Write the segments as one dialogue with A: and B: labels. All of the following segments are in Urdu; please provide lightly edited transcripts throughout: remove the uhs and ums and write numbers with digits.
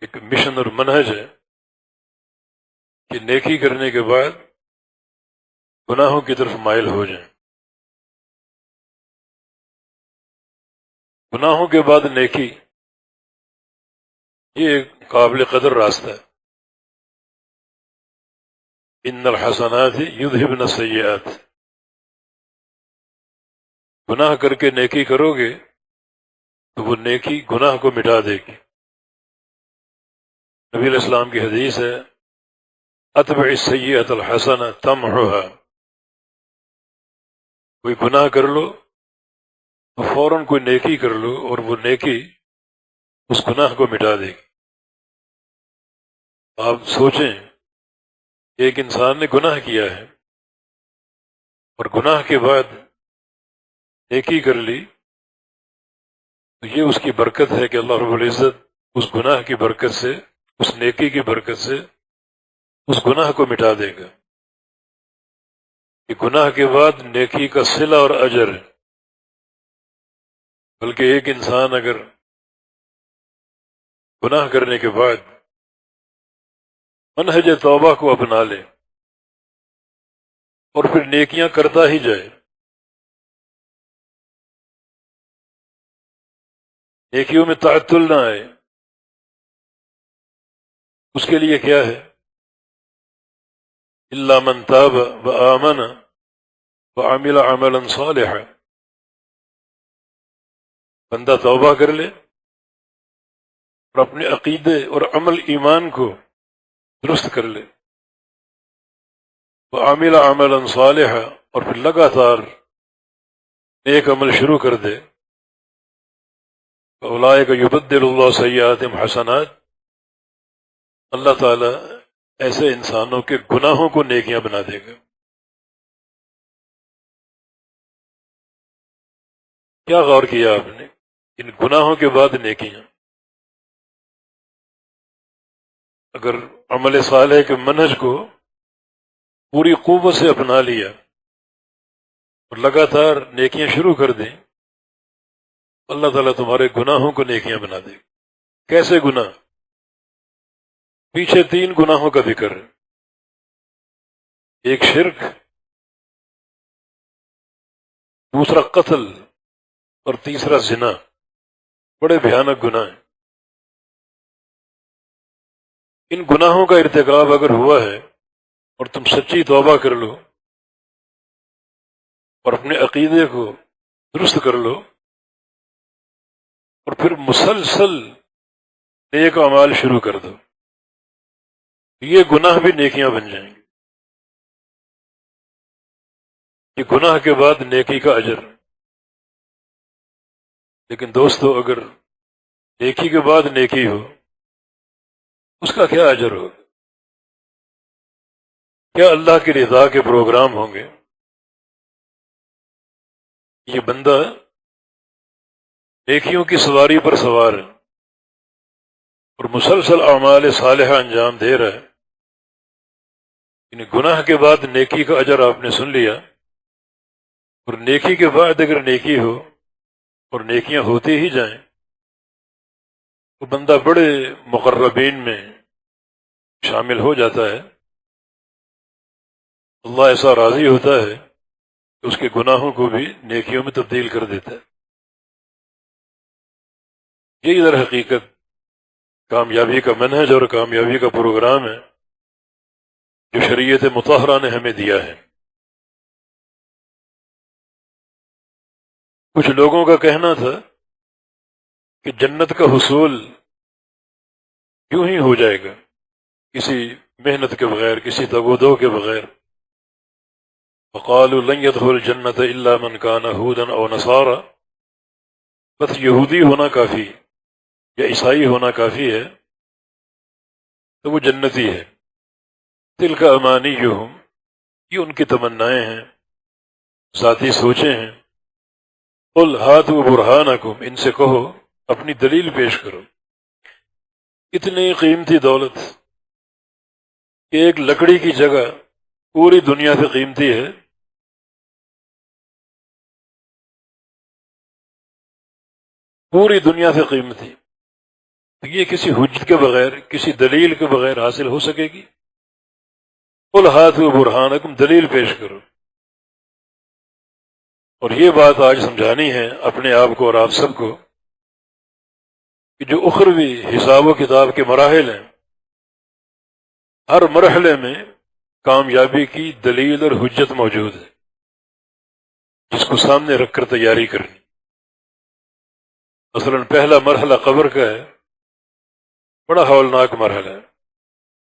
A: ایک مشن اور منہج ہے کہ نیکی کرنے کے بعد گناہوں کی طرف مائل ہو جائیں. گناہوں کے بعد نیکی، یہ ایک قابل قدر راستہ ہے. ان الحسنات یذہبن السیئات، گناہ کر کے نیکی کرو گے تو وہ نیکی گناہ کو مٹا دے گی. نبی علیہ السلام کی حدیث ہے اتبع السیئۃ الحسنہ تمحها، کوئی گناہ کر لو تو فوراً کوئی نیکی کر لو اور وہ نیکی اس گناہ کو مٹا دے گی. آپ سوچیں، ایک انسان نے گناہ کیا ہے اور گناہ کے بعد نیکی کر لی تو یہ اس کی برکت ہے کہ اللہ رب العزت اس گناہ کی برکت سے، اس نیکی کی برکت سے اس گناہ کو مٹا دے گا. کہ گناہ کے بعد نیکی کا صلہ اور اجر ہے. بلکہ ایک انسان اگر گناہ کرنے کے بعد منہج توبہ کو اپنا لے اور پھر نیکیاں کرتا ہی جائے، نیکیوں میں تعطل نہ آئے، اس کے لیے کیا ہے؟ الا من تاب وآمن وعمل عملا صالحا، بندہ توبہ کر لے اور اپنے عقیدے اور عمل ایمان کو درست کر لے، وعمل عملا صالحا، اور پھر لگاتار نیک عمل شروع کر دے. اولئک یبدل اللہ سیئاتہم حسنات، اللہ تعالیٰ ایسے انسانوں کے گناہوں کو نیکیاں بنا دے گا. کیا غور کیا آپ نے؟ ان گناہوں کے بعد نیکیاں. اگر عمل صالح کے منہج کو پوری قوت سے اپنا لیا اور لگاتار نیکیاں شروع کر دیں، اللہ تعالیٰ تمہارے گناہوں کو نیکیاں بنا دے گا. کیسے گناہ؟ پیچھے 3 گناہوں کا ذکر ہے. ایک شرک، دوسرا قتل، اور تیسرا زنا. بڑے بھیانک گناہ ہیں. ان گناہوں کا ارتکاب اگر ہوا ہے اور تم سچی توبہ کر لو اور اپنے عقیدے کو درست کر لو اور پھر مسلسل نیک اعمال شروع کر دو، یہ گناہ بھی نیکیاں بن جائیں گے. یہ گناہ کے بعد نیکی کا اجر. لیکن دوستو، اگر نیکی کے بعد نیکی ہو اس کا کیا اجر ہوگا؟ کیا اللہ کی رضا کے پروگرام ہوں گے؟ یہ بندہ نیکیوں کی سواری پر سوار ہے اور مسلسل اعمال صالحہ انجام دے رہا ہے. یعنی گناہ کے بعد نیکی کا اجر آپ نے سن لیا، اور نیکی کے بعد اگر نیکی ہو اور نیکیاں ہوتی ہی جائیں تو بندہ بڑے مقربین میں شامل ہو جاتا ہے. اللہ ایسا راضی ہوتا ہے کہ اس کے گناہوں کو بھی نیکیوں میں تبدیل کر دیتا ہے. یہی در حقیقت کامیابی کا منہج اور کامیابی کا پروگرام ہے جو شریعت مطہرہ نے ہمیں دیا ہے. کچھ لوگوں کا کہنا تھا کہ جنت کا حصول یوں ہی ہو جائے گا، کسی محنت کے بغیر، کسی تگ و دو کے بغیر. وقالوا لن يدخل الجنة الا من كان هودا او نصارى، بس یہودی ہونا کافی یا عیسائی ہونا کافی ہے تو وہ جنتی ہے. تلک امانیہم، یہ ان کی تمنائیں ہیں، ذاتی سوچیں ہیں. قل ہاتوا برہانکم، ان سے کہو اپنی دلیل پیش کرو. اتنی قیمتی دولت کہ ایک لکڑی کی جگہ پوری دنیا سے قیمتی ہے. پوری دنیا سے قیمتی. یہ کسی حجت کے بغیر، کسی دلیل کے بغیر حاصل ہو سکے گی؟ قل ہاتوا برہانکم، دلیل پیش کرو۔ اور یہ بات آج سمجھانی ہے اپنے آپ کو اور آپ سب کو کہ جو اخروی حساب و کتاب کے مراحل ہیں، ہر مرحلے میں کامیابی کی دلیل اور حجت موجود ہے، جس کو سامنے رکھ کر تیاری کرنی۔ مثلا پہلا مرحلہ قبر کا ہے، بڑا ہولناک مرحلہ ہے۔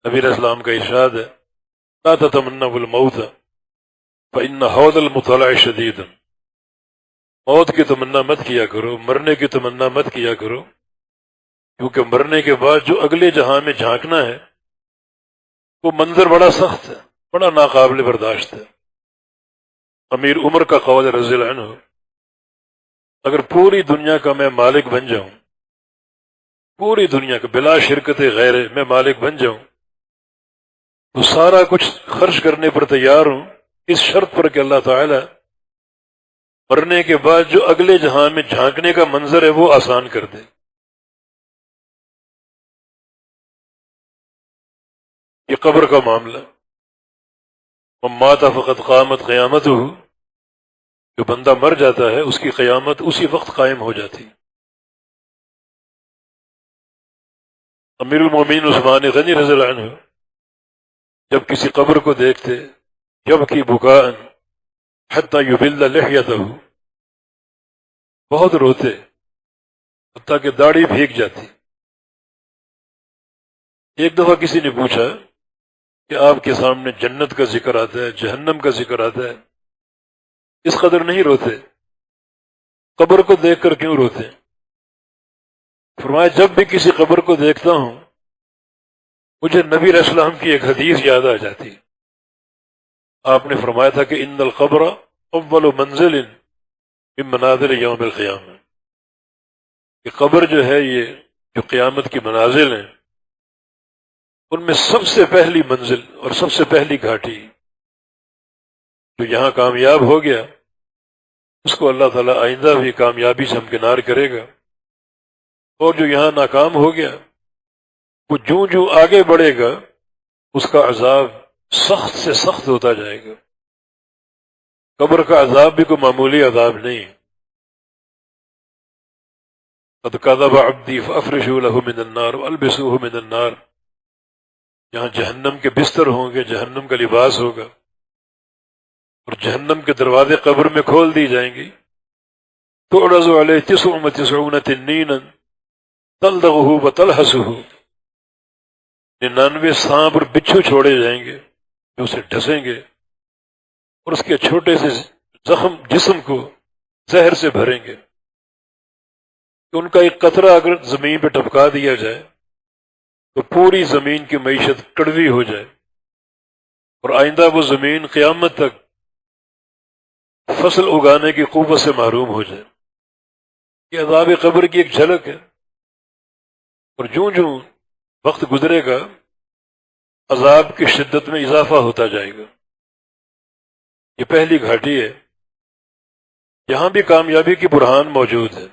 A: نبی علیہ السلام کا ارشاد ہے لا تتمنوا الموت فإن حوض المطلع شدید، موت کی تمنا مت کیا کرو، مرنے کی تمنا مت کیا کرو، کیونکہ مرنے کے بعد جو اگلے جہاں میں جھانکنا ہے وہ منظر بڑا سخت ہے، بڑا ناقابل برداشت ہے۔ امیر عمر کا قول رضی اللہ عنہ، اگر پوری دنیا کا میں مالک بن جاؤں، پوری دنیا کا بلا شرکت غیر میں مالک بن جاؤں، تو سارا کچھ خرچ کرنے پر تیار ہوں، اس شرط پر کہ اللہ تعالی مرنے کے بعد جو اگلے جہاں میں جھانکنے کا منظر ہے وہ آسان کر دے۔ یہ قبر کا معاملہ، من مات فقد قامت قیامتہ، جو بندہ مر جاتا ہے اس کی قیامت اسی وقت قائم ہو جاتی۔ امیر المومنین عثمان غنی رضی اللہ عنہ جب کسی قبر کو دیکھتے یبکی بکاء حتی یبل لحیتہ، بہت روتے حتیٰ کہ داڑھی بھیگ جاتی۔ ایک دفعہ کسی نے پوچھا کہ آپ کے سامنے جنت کا ذکر آتا ہے، جہنم کا ذکر آتا ہے، اس قدر نہیں روتے، قبر کو دیکھ کر کیوں روتے؟ فرمایا جب بھی کسی قبر کو دیکھتا ہوں مجھے نبی علیہ السلام کی ایک حدیث یاد آ جاتی۔ آپ نے فرمایا تھا کہ ان القبر اول منزل من منازل یوم القیامہ، کہ قبر جو ہے یہ جو قیامت کی منازل ہیں ان میں سب سے پہلی منزل اور سب سے پہلی گھاٹی، جو یہاں کامیاب ہو گیا اس کو اللہ تعالیٰ آئندہ بھی کامیابی سے ہمکنار کرے گا، اور جو یہاں ناکام ہو گیا وہ جوں جوں آگے بڑھے گا اس کا عذاب سخت سے سخت ہوتا جائے گا۔ قبر کا عذاب بھی کوئی معمولی عذاب نہیں۔ قد کذب عبدی فافرشوا له من النار والبسوه من النار، یہاں جہنم کے بستر ہوں گے، جہنم کا لباس ہوگا، اور جہنم کے دروازے قبر میں کھول دی جائیں گی۔ تعرض علیہ 99 تنینا تلدغه وتلحسه، 99 سانپ اور بچھو چھوڑے جائیں گے جو اسے ڈسیں گے اور اس کے چھوٹے سے زخم جسم کو زہر سے بھریں گے کہ ان کا ایک قطرہ اگر زمین پہ ٹپکا دیا جائے تو پوری زمین کی معیشت کڑوی ہو جائے، اور آئندہ وہ زمین قیامت تک فصل اگانے کی قوت سے محروم ہو جائے۔ یہ عذاب قبر کی ایک جھلک ہے، اور جوں جوں وقت گزرے گا عذاب کی شدت میں اضافہ ہوتا جائے گا۔ یہ پہلی گھاٹی ہے، یہاں بھی کامیابی کی برہان موجود ہے،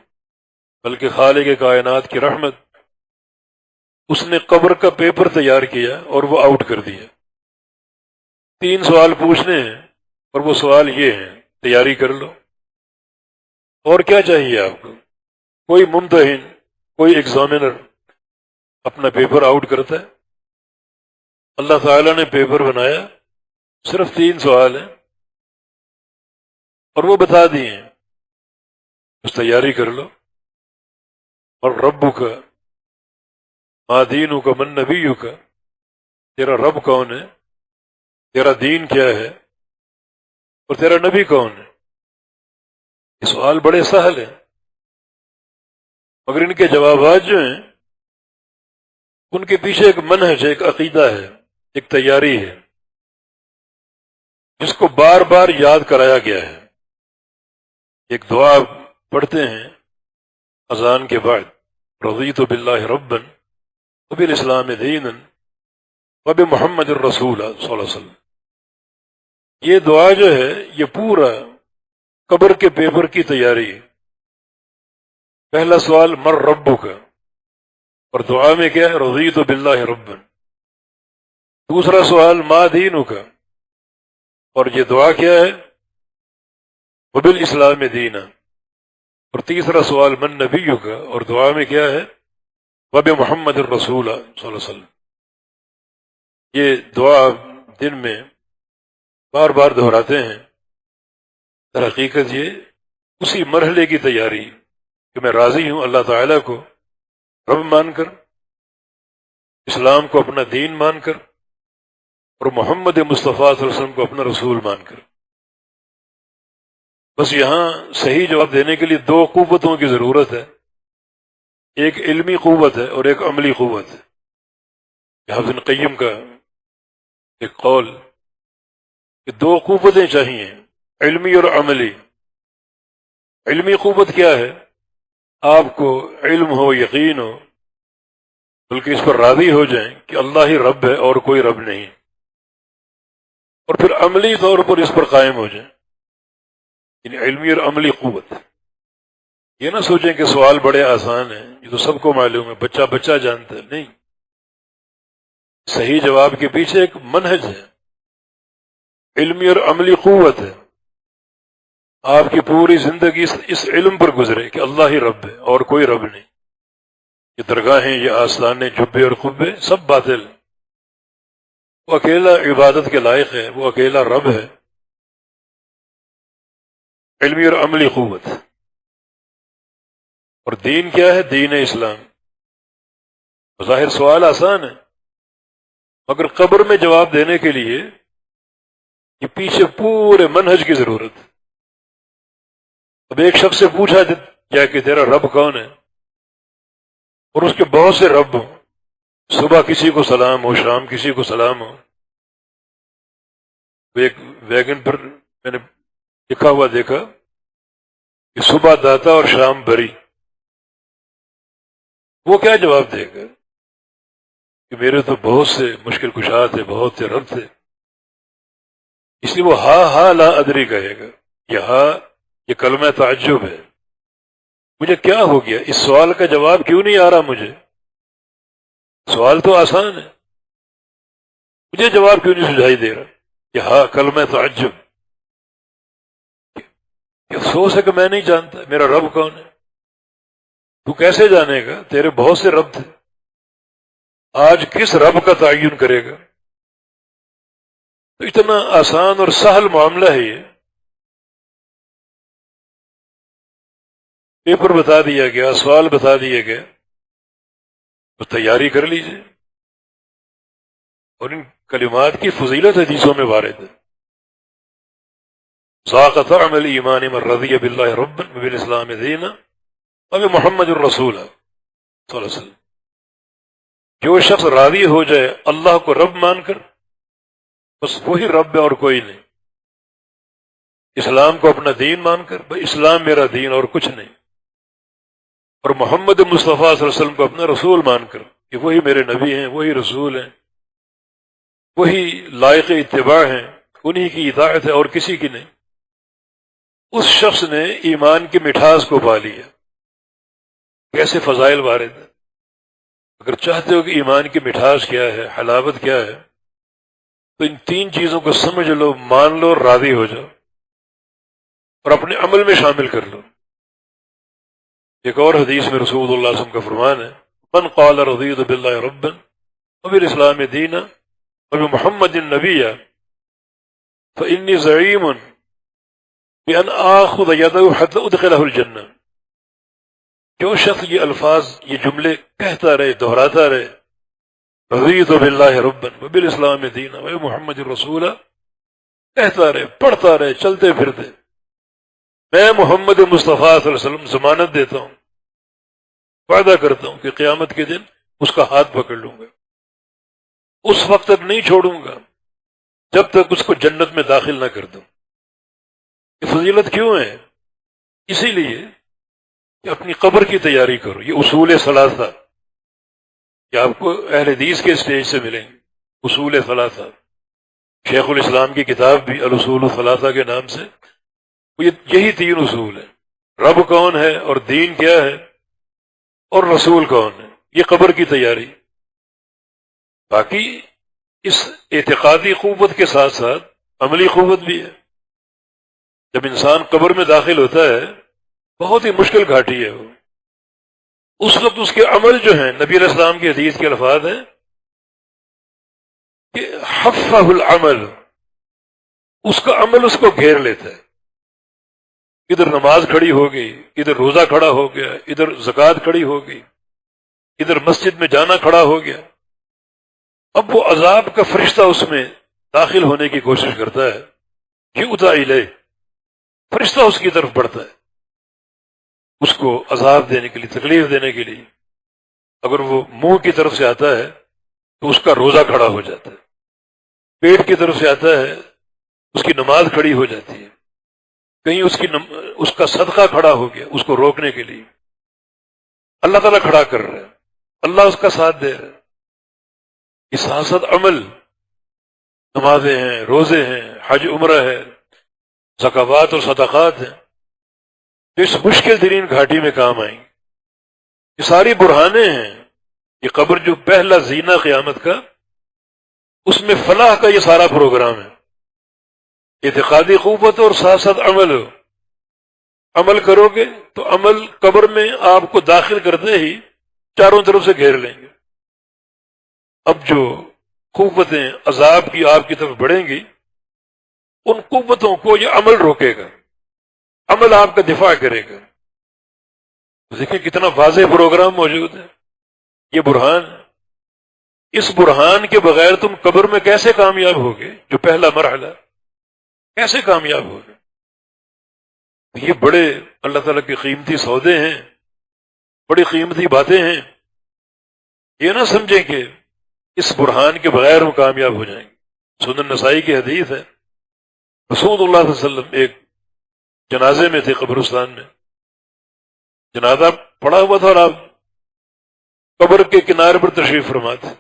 A: بلکہ خالق کائنات کی رحمت، اس نے قبر کا پیپر تیار کیا اور وہ آؤٹ کر دیا۔ 3 سوال پوچھنے ہیں اور وہ سوال یہ ہیں، تیاری کر لو۔ اور کیا چاہیے آپ کو؟ کوئی ممتحن، کوئی ایگزامینر اپنا پیپر آؤٹ کرتا ہے؟ اللہ تعالیٰ نے پیپر بنایا، صرف 3 سوال ہیں اور وہ بتا دیے ہیں، بس تیاری کر لو۔ اور ربک ما دینک من نبیک، تیرا رب کون ہے، تیرا دین کیا ہے، اور تیرا نبی کون ہے؟ یہ سوال بڑے سہل ہیں، مگر ان کے جوابات جو ہیں ان کے پیچھے ایک منہج ہے، ایک عقیدہ ہے، ایک تیاری ہے، جس کو بار بار یاد کرایا گیا ہے۔ ایک دعا پڑھتے ہیں اذان کے بعد، رضیت باللہ ربا وبالاسلام دینا وبمحمد الرسول صلی اللہ علیہ وسلم۔ یہ دعا جو ہے یہ پورا قبر کے پیپر کی تیاری ہے۔ پہلا سوال مر ربک، اور دعا میں کیا ہے؟ رضیت باللہ ربا. دوسرا سوال ما دینک، اور یہ دعا کیا ہے؟ وبالاسلام دینا. اور تیسرا سوال من نبیک، اور دعا میں کیا ہے؟ وبمحمد الرسول صلی اللہ علیہ وسلم. یہ دعا دن میں بار بار دہراتے ہیں. در حقیقت یہ اسی مرحلے کی تیاری کہ میں راضی ہوں اللہ تعالیٰ کو رب مان کر، اسلام کو اپنا دین مان کر، اور محمد مصطفیٰ صلی اللہ علیہ وسلم کو اپنا رسول مان کر. بس یہاں صحیح جواب دینے کے لیے دو قوتوں کی ضرورت ہے، ایک علمی قوت ہے اور ایک عملی قوت ہے. حافظ ابن قیم کا ایک قول کہ دو قوتیں چاہیے، علمی اور عملی. علمی قوت کیا ہے؟ آپ کو علم ہو، یقین ہو، بلکہ اس پر راضی ہو جائیں کہ اللہ ہی رب ہے اور کوئی رب نہیں، اور پھر عملی طور پر اس پر قائم ہو جائیں. یعنی علمی اور عملی قوت. یہ نہ سوچیں کہ سوال بڑے آسان ہیں، یہ تو سب کو معلوم ہے، بچہ بچہ جانتا ہے. نہیں، صحیح جواب کے پیچھے ایک منہج ہے، علمی اور عملی قوت ہے. آپ کی پوری زندگی اس علم پر گزرے کہ اللہ ہی رب ہے اور کوئی رب نہیں. یہ درگاہیں، یہ آستانے، جبے اور قبے سب باطل. وہ اکیلا عبادت کے لائق ہے، وہ اکیلا رب ہے. علمی اور عملی قوت. اور دین کیا ہے؟ دین اسلام. ظاہر سوال آسان ہے، مگر قبر میں جواب دینے کے لیے یہ پیچھے پورے منہج کی ضرورت ہے. اب ایک شخص سے پوچھا جائے کہ تیرا رب کون ہے، اور اس کے بہت سے رب ہوں، صبح کسی کو سلام ہو، شام کسی کو سلام ہو. ایک ویگن پر میں نے لکھا ہوا دیکھا کہ صبح داتا اور شام بری. وہ کیا جواب دے گا کہ میرے تو بہت سے مشکل کشا تھے، بہت سے رب تھے. اس لیے وہ ہا لا ادری کہے گا. یہ کلمہ تعجب ہے. مجھے کیا ہو گیا؟ اس سوال کا جواب کیوں نہیں آ رہا مجھے؟ سوال تو آسان ہے، مجھے جواب کیوں نہیں سجھائی دے رہا؟ کہ کلمہ تعجب. کہ افسوس ہے کہ میں نہیں جانتا میرا رب کون ہے. تو کیسے جانے گا؟ تیرے بہت سے رب تھے. آج کس رب کا تعین کرے گا؟ تو اتنا آسان اور سہل معاملہ ہے یہ. پیپر بتا دیا گیا، سوال بتا دیا گیا، تو تیاری کر لیجیے. اور ان کلمات کی فضیلت حدیثوں میں وارد ہے. ذاق طعم الایمان من رضی باللہ ربا وبالاسلام دینا وبمحمد الرسول صلی اللہ علیہ وسلم. جو شخص راضی ہو جائے اللہ کو رب مان کر، بس وہی رب ہے اور کوئی نہیں. اسلام کو اپنا دین مان کر، بھائی اسلام میرا دین اور کچھ نہیں. اور محمد مصطفیٰ صلی اللہ علیہ وسلم کو اپنا رسول مان کر کہ وہی میرے نبی ہیں، وہی رسول ہیں، وہی لائق اتباع ہیں، انہی کی اطاعت ہے اور کسی کی نہیں. اس شخص نے ایمان کی مٹھاس کو پا لیا. کیسے فضائل وارد ہیں. اگر چاہتے ہو کہ ایمان کی مٹھاس کیا ہے، حلاوت کیا ہے، تو ان تین چیزوں کو سمجھ لو، مان لو، راضی ہو جاؤ اور اپنے عمل میں شامل کر لو. ایک اور حدیث میں رسول اللہ صلی اللہ علیہ وسلم کا فرمان ہے، من قال رضیت باللہ ربا وبالاسلام دینا وبمحمد نبیا فانی زعیم بان آخذ یدہ حتی ادخلہ الجنہ. جو شخص یہ الفاظ، یہ جملے کہتا رہے، دہراتا رہے، رضیت باللہ ربا وبالاسلام دینا وبمحمد الرسول، کہتا رہے، پڑھتا رہے، چلتے پھرتے، میں محمد مصطفیٰ صلی اللہ علیہ وسلم ضمانت دیتا ہوں، وعدہ کرتا ہوں کہ قیامت کے دن اس کا ہاتھ پکڑ لوں گا، اس وقت تک نہیں چھوڑوں گا جب تک اس کو جنت میں داخل نہ کر دوں. یہ فضیلت کیوں ہے؟ اسی لیے کہ اپنی قبر کی تیاری کرو. یہ اصول ثلاثہ کہ آپ کو اہل حدیث کے اسٹیج سے ملیں گے. اصول ثلاثہ، شیخ الاسلام کی کتاب بھی الاصول الثلاثہ کے نام سے. یہی تین اصول ہیں، رب کون ہے اور دین کیا ہے اور رسول کون ہے. یہ قبر کی تیاری۔ باقی اس اعتقادی قوت کے ساتھ ساتھ عملی قوت بھی ہے۔ جب انسان قبر میں داخل ہوتا ہے بہت ہی مشکل گھاٹی ہے وہ، اس وقت اس کے عمل جو ہیں، نبی علیہ السلام کی حدیث کے الفاظ ہیں کہ حفہ العمل، اس کا عمل اس کو گھیر لیتا ہے۔ ادھر نماز کھڑی ہو گئی، ادھر روزہ کھڑا ہو گیا، ادھر زکوٰۃ کھڑی ہو گئی، ادھر مسجد میں جانا کھڑا ہو گیا۔ اب وہ عذاب کا فرشتہ اس میں داخل ہونے کی کوشش کرتا ہے کہ اتا الیہ، فرشتہ اس کی طرف بڑھتا ہے اس کو عذاب دینے کے لیے، تکلیف دینے کے لیے۔ اگر وہ منہ کی طرف سے آتا ہے تو اس کا روزہ کھڑا ہو جاتا ہے، پیٹ کی طرف سے آتا ہے اس کی نماز کھڑی ہو جاتی ہے، کہیں اس کا صدقہ کھڑا ہو گیا اس کو روکنے کے لیے، اللہ تعالیٰ کھڑا کر رہا ہے، اللہ اس کا ساتھ دے رہا ہے۔ اس ساتھ ساتھ عمل، نمازیں ہیں، روزے ہیں، حج عمرہ ہے، زکوٰۃ اور صدقات ہیں، جو اس مشکل ترین گھاٹی میں کام آئیں گے۔ یہ ساری برہانیں ہیں۔ یہ قبر جو پہلا زینہ قیامت کا، اس میں فلاح کا یہ سارا پروگرام ہے۔ اعتقادی قوت اور ساتھ ساتھ عمل ہو، عمل کرو گے تو عمل قبر میں آپ کو داخل کرتے ہی چاروں طرف سے گھیر لیں گے۔ اب جو قوتیں عذاب کی آپ کی طرف بڑھیں گی، ان قوتوں کو یہ عمل روکے گا، عمل آپ کا دفاع کرے گا۔ دیکھیں کتنا واضح پروگرام موجود ہے، یہ برہان۔ اس برہان کے بغیر تم قبر میں کیسے کامیاب ہوگے؟ جو پہلا مرحلہ، کیسے کامیاب ہوگے؟ یہ بڑے اللہ تعالیٰ کے قیمتی سودے ہیں، بڑی قیمتی باتیں ہیں۔ یہ نہ سمجھیں کہ اس برہان کے بغیر ہم کامیاب ہو جائیں گے۔ سنن نسائی کی حدیث ہے، رسول اللہ صلی اللہ علیہ وسلم ایک جنازے میں تھے، قبرستان میں جنازہ پڑا ہوا تھا اور آپ قبر کے کنارے پر تشریف فرما تھے۔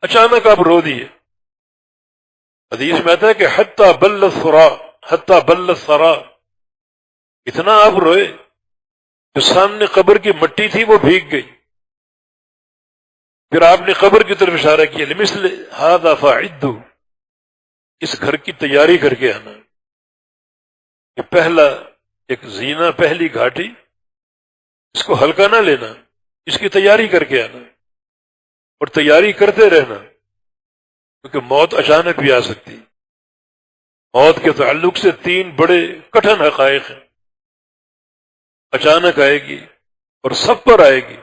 A: اچانک آپ رو دیے۔ حدیث میں آتا ہے کہ حتی بل الثرا، اتنا آپ روئے جو سامنے قبر کی مٹی تھی وہ بھیگ گئی۔ پھر آپ نے قبر کی طرف اشارہ کیا، لمثل ھذا فاعدوا، اس گھر کی تیاری کر کے آنا۔ یہ پہلا ایک زینہ، پہلی گھاٹی، اس کو ہلکا نہ لینا، اس کی تیاری کر کے آنا اور تیاری کرتے رہنا، کیونکہ موت اچانک بھی آ سکتی۔ موت کے تعلق سے تین بڑے کٹھن حقائق ہیں، اچانک آئے گی اور سب پر آئے گی،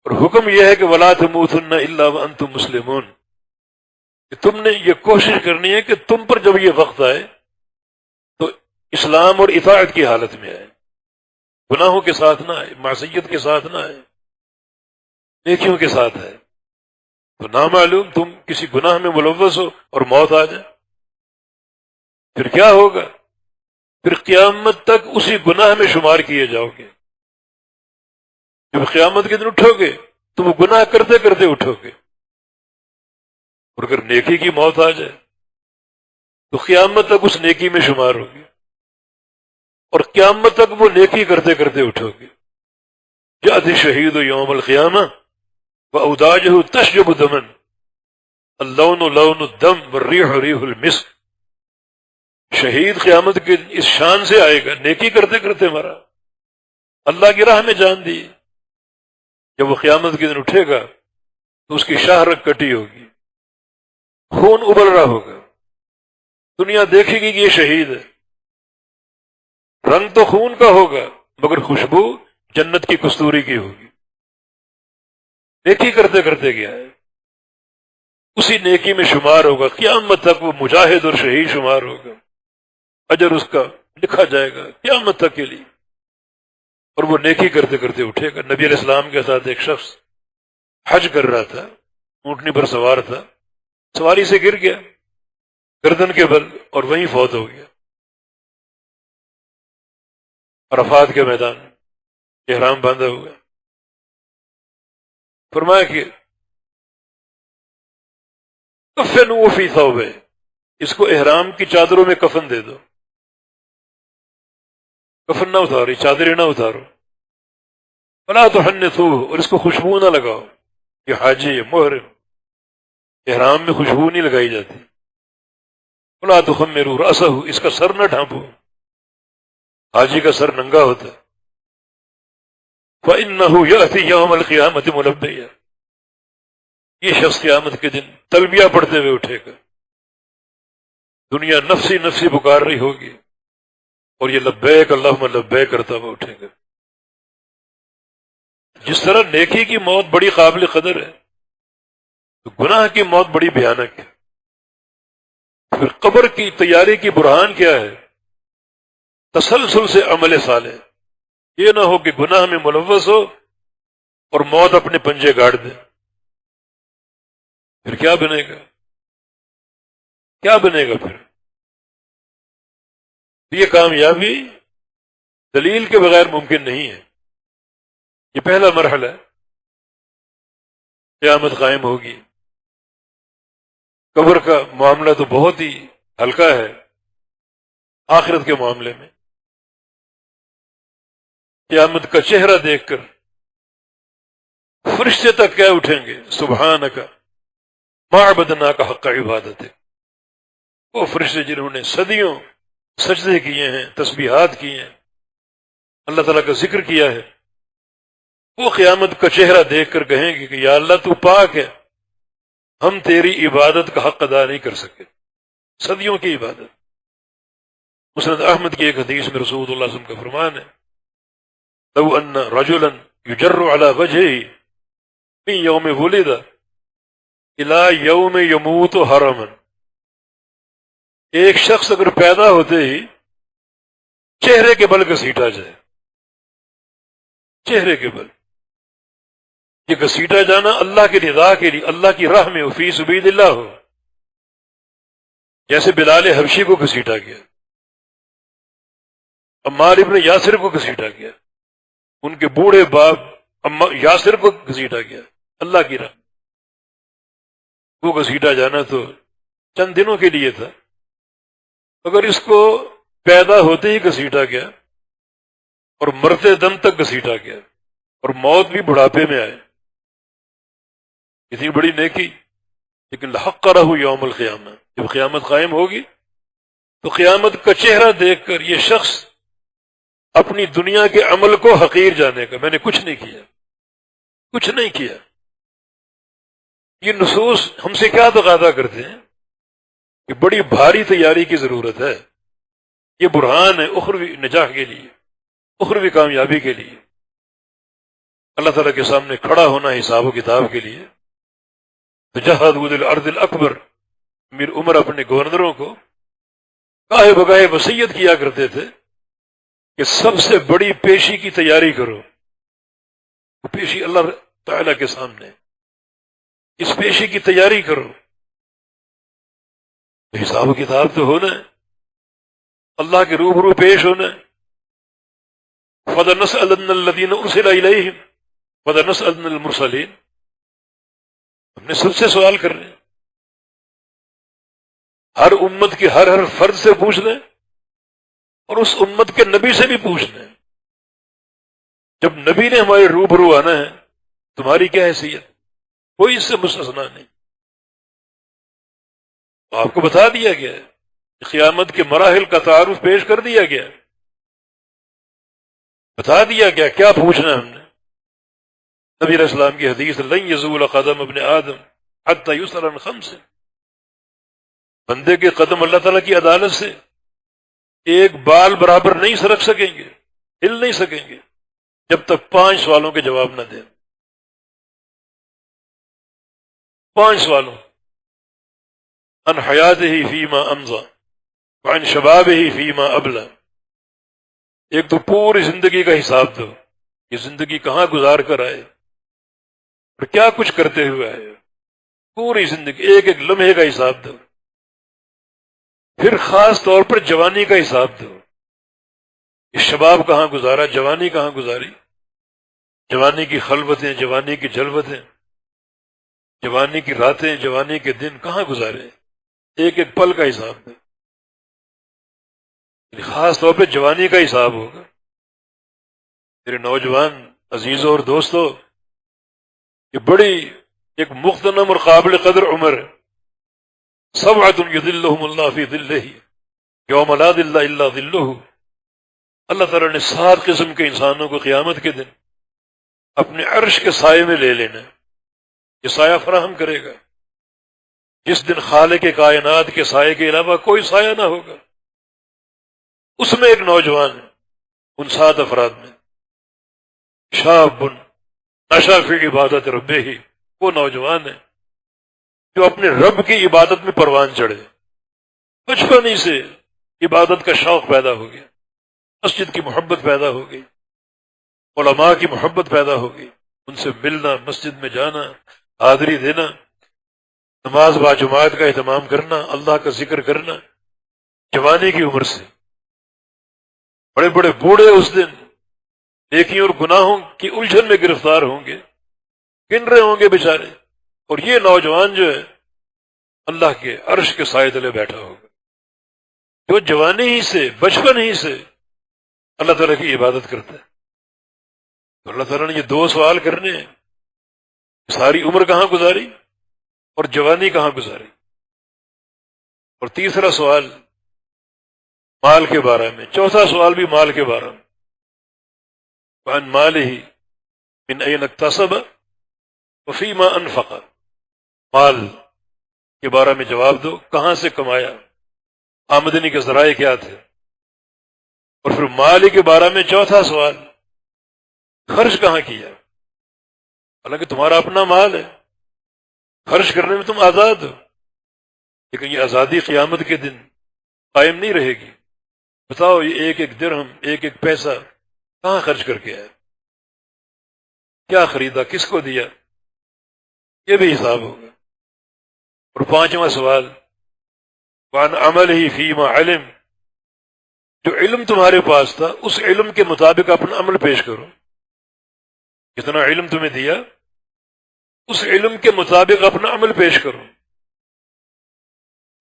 A: اور حکم یہ ہے کہ وَلَا تَمُوتُنَّ إِلَّا وَأَنْتُمْ مُسْلِمُونَ، کہ تم نے یہ کوشش کرنی ہے کہ تم پر جب یہ وقت آئے تو اسلام اور اطاعت کی حالت میں آئے، گناہوں کے ساتھ نہ آئے، معصیت کے ساتھ نہ آئے، نیکیوں کے ساتھ آئے۔ تو نامعلوم تم کسی گناہ میں ملوث ہو اور موت آ جائے، پھر کیا ہوگا؟ پھر قیامت تک اسی گناہ میں شمار کیے جاؤ گے۔ جب قیامت کے دن اٹھو گے تو وہ گناہ کرتے کرتے اٹھو گے، اور اگر نیکی کی موت آ جائے تو قیامت تک اس نیکی میں شمار ہوگی، اور قیامت تک وہ نیکی کرتے کرتے اٹھو گے۔ یأتی الشہید یوم القیامہ وأوداجہ تشجب دما، اللون لون الدم والریح ریح المسک۔ شہید قیامت کے اس شان سے آئے گا، نیکی کرتے کرتے مرا، اللہ کی راہ میں جان دی۔ جب وہ قیامت کے دن اٹھے گا تو اس کی شاہ رگ کٹی ہوگی، خون ابل رہا ہوگا، دنیا دیکھے گی کہ یہ شہید ہے۔ رنگ تو خون کا ہوگا مگر خوشبو جنت کی کستوری کی ہوگی، نیکی کرتے کرتے گیا ہے، اسی نیکی میں شمار ہوگا، قیامت تک وہ مجاہد اور شہید شمار ہوگا، اجر اس کا لکھا جائے گا قیامت تک کے لیے، اور وہ نیکی کرتے کرتے اٹھے گا۔ نبی علیہ السلام کے ساتھ ایک شخص حج کر رہا تھا، اونٹنی پر سوار تھا، سواری سے گر گیا گردن کے بل اور وہیں فوت ہو گیا۔ عرفات کے میدان میں احرام باندھا ہوا، فرمایا کہ کفنوا فی ثوبہ، اس کو احرام کی چادروں میں کفن دے دو، کفن نہ اتارو، چادریں نہ اتارو۔ فلا تحنثوه، اور اس کو خوشبو نہ لگاؤ، یہ حاجی ہے محرم، احرام میں خوشبو نہیں لگائی جاتی۔ فلا تخمروا رأسہ، اس کا سر نہ ڈھانپو، حاجی کا سر ننگا ہوتا ہے۔ فإنه يأتي يوم القيامة ملبيا، یہ شخص قیامت کے دن تلبیہ پڑھتے ہوئے اٹھے گا، دنیا نفسی نفسی پکار رہی ہوگی اور یہ لبیک اللہم لبیک کرتا ہوا اٹھے گا۔ جس طرح نیکی کی موت بڑی قابل قدر ہے، تو گناہ کی موت بڑی بھیانک ہے۔ پھر قبر کی تیاری کی برہان کیا ہے؟ تسلسل سے عمل صالح، یہ نہ ہو کہ گناہ میں ملوث ہو اور موت اپنے پنجے گاڑ دے، پھر کیا بنے گا؟ کیا بنے گا پھر؟ یہ کامیابی دلیل کے بغیر ممکن نہیں ہے۔ یہ پہلا مرحلہ ہے، قیامت قائم ہوگی۔ قبر کا معاملہ تو بہت ہی ہلکا ہے آخرت کے معاملے میں۔ قیامت کا چہرہ دیکھ کر فرشتے تک کیا اٹھیں گے؟ سبحانک ما عبدناک حق عبادتک، وہ فرشتے جنہوں نے صدیوں سجدے کیے ہیں، تسبیحات کی ہیں، اللہ تعالیٰ کا ذکر کیا ہے، وہ قیامت کا چہرہ دیکھ کر کہیں گے کہ یا اللہ تو پاک ہے، ہم تیری عبادت کا حق ادا نہیں کر سکے، صدیوں کی عبادت۔ مسند احمد کی ایک حدیث میں رسول اللہ صلی اللہ علیہ وسلم کا فرمان ہے، لو ان رجلا یجر علی وجہہ من یوم ولد الی یوم یموت حرما، ایک شخص اگر پیدا ہوتے ہی چہرے کے بل گھسیٹا جائے، چہرے کے بل، یہ گھسیٹا جانا اللہ کی رضا کے لیے، اللہ کی راہ میں فی سبیل اللہ ہو، جیسے بلال حبشی کو گھسیٹا گیا، عمار ابن یاسر کو گھسیٹا گیا، ان کے بوڑھے باپ یاسر کو گھسیٹا گیا اللہ کی راہ۔ وہ گھسیٹا جانا تو چند دنوں کے لیے تھا، اگر اس کو پیدا ہوتے ہی گھسیٹا گیا اور مرتے دم تک گھسیٹا گیا اور موت بھی بڑھاپے میں آئے، اتنی بڑی نیکی، لیکن لحقرہ یوم القیامہ، جب قیامت قائم ہوگی تو قیامت کا چہرہ دیکھ کر یہ شخص اپنی دنیا کے عمل کو حقیر جانے کا، میں نے کچھ نہیں کیا، کچھ نہیں کیا۔ یہ نصوص ہم سے کیا تقاضا کرتے ہیں کہ بڑی بھاری تیاری کی ضرورت ہے، یہ برہان ہے اخروی نجاح کے لیے، اخروی کامیابی کے لیے، اللہ تعالیٰ کے سامنے کھڑا ہونا حساب و کتاب کے لیے۔ تجہزوا للارض الاکبر، امیر عمر اپنے گورنروں کو گاہے بگاہے وصیت کیا کرتے تھے کہ سب سے بڑی پیشی کی تیاری کرو، وہ پیشی اللہ تعالیٰ کے سامنے، اس پیشی کی تیاری کرو۔ حساب و کتاب تو ہونا ہے، اللہ کے روبرو پیش ہونا ہے۔ فَلَنَسْأَلَنَّ الَّذِينَ أُرْسِلَ إِلَيْهِمْ وَلَنَسْأَلَنَّ الْمُرْسَلِينَ، ہم نے سب سے سوال کرنے، ہر امت کے ہر فرد سے پوچھنا ہے اور اس امت کے نبی سے بھی پوچھنا ہے۔ جب نبی نے ہمارے روبرو آنا ہے، تمہاری کیا حیثیت؟ کوئی اس سے مستثنا نہیں۔ آپ کو بتا دیا گیا ہے، قیامت کے مراحل کا تعارف پیش کر دیا گیا، بتا دیا گیا کیا پوچھنا ہے ہم نے۔ نبی علیہ السلام کی حدیث، لن یزول قدم ابن آدم حتی یسأل عن خمس، بندے کے قدم اللہ تعالیٰ کی عدالت سے ایک بال برابر نہیں سرک سکیں گے، ہل نہیں سکیں گے، جب تک 5 سوالوں کے جواب نہ دیں۔ 5 سوالوں، عن حیاتہ فیما امضی وعن شبابہ فیما ابلی، ایک تو پوری زندگی کا حساب دو، یہ زندگی کہاں گزار کر آئے اور کیا کچھ کرتے ہوئے آئے، پوری زندگی ایک ایک لمحے کا حساب دو۔ پھر خاص طور پر جوانی کا حساب دو، یہ شباب کہاں گزارا، جوانی کہاں گزاری، جوانی کی خلوتیں، جوانی کی جلوتیں، جوانی کی راتیں، جوانی کے دن کہاں گزارے، ایک ایک پل کا حساب دے۔ خاص طور پہ جوانی کا حساب ہوگا، میرے نوجوان عزیزوں اور دوستوں، یہ بڑی ایک مغتنم اور قابل قدر عمر ہے۔ سبعۃ یظلھم اللہ فی ظلہ یوم لا ظل الا ظلہ۔ اللہ تعالیٰ نے 7 قسم کے انسانوں کو قیامت کے دن اپنے عرش کے سائے میں لے لینا، یہ سایہ فراہم کرے گا جس دن خالق کائنات کے سائے کے علاوہ کوئی سایہ نہ ہوگا۔ اس میں ایک نوجوان ہے، ان 7 افراد میں شاب نشأ فی عبادت ربہ، وہ نوجوان ہے جو اپنے رب کی عبادت میں پروان چڑھے، بچپن ہی سے عبادت کا شوق پیدا ہو گیا، مسجد کی محبت پیدا ہو گئی، علماء کی محبت پیدا ہو گئی، ان سے ملنا، مسجد میں جانا، حاضری دینا، نماز باجماعت کا اہتمام کرنا، اللہ کا ذکر کرنا، جوانی کی عمر سے۔ بڑے بڑے بوڑھے اس دن نیکیوں اور گناہوں کی الجھن میں گرفتار ہوں گے، گن رہے ہوں گے بیچارے، اور یہ نوجوان جو ہے اللہ کے عرش کے سائے تلے بیٹھا ہوگا، جو جوانی ہی سے، بچپن ہی سے اللہ تعالیٰ کی عبادت کرتا ہے۔ تو اللہ تعالیٰ نے یہ 2 سوال کرنے ہیں، ساری عمر کہاں گزاری اور جوانی کہاں گزاری، اور تیسرا سوال مال کے بارے میں، چوتھا سوال بھی مال کے بارے میں، وَعَنْ مَالِهِ مِنْ أَيْنَ اكْتَسَبَ وَفِيمَا أَنْفَقَ، مال کے بارے میں جواب دو، کہاں سے کمایا، آمدنی کے ذرائع کیا تھے، اور پھر مال کے بارے میں چوتھا سوال، خرچ کہاں کیا، حالانکہ تمہارا اپنا مال ہے، خرچ کرنے میں تم آزاد ہو، لیکن یہ آزادی قیامت کے دن قائم نہیں رہے گی۔ بتاؤ یہ ایک ایک درہم، ایک ایک پیسہ کہاں خرچ کر کے آئے، کیا خریدا، کس کو دیا، یہ بھی حساب ہوگا۔ اور 5واں سوال وَعَنْ عَمَلِهِ فِيمَا عَلِمَ، جو علم تمہارے پاس تھا اس علم کے مطابق اپنا عمل پیش کرو، جتنا علم تمہیں دیا اس علم کے مطابق اپنا عمل پیش کرو۔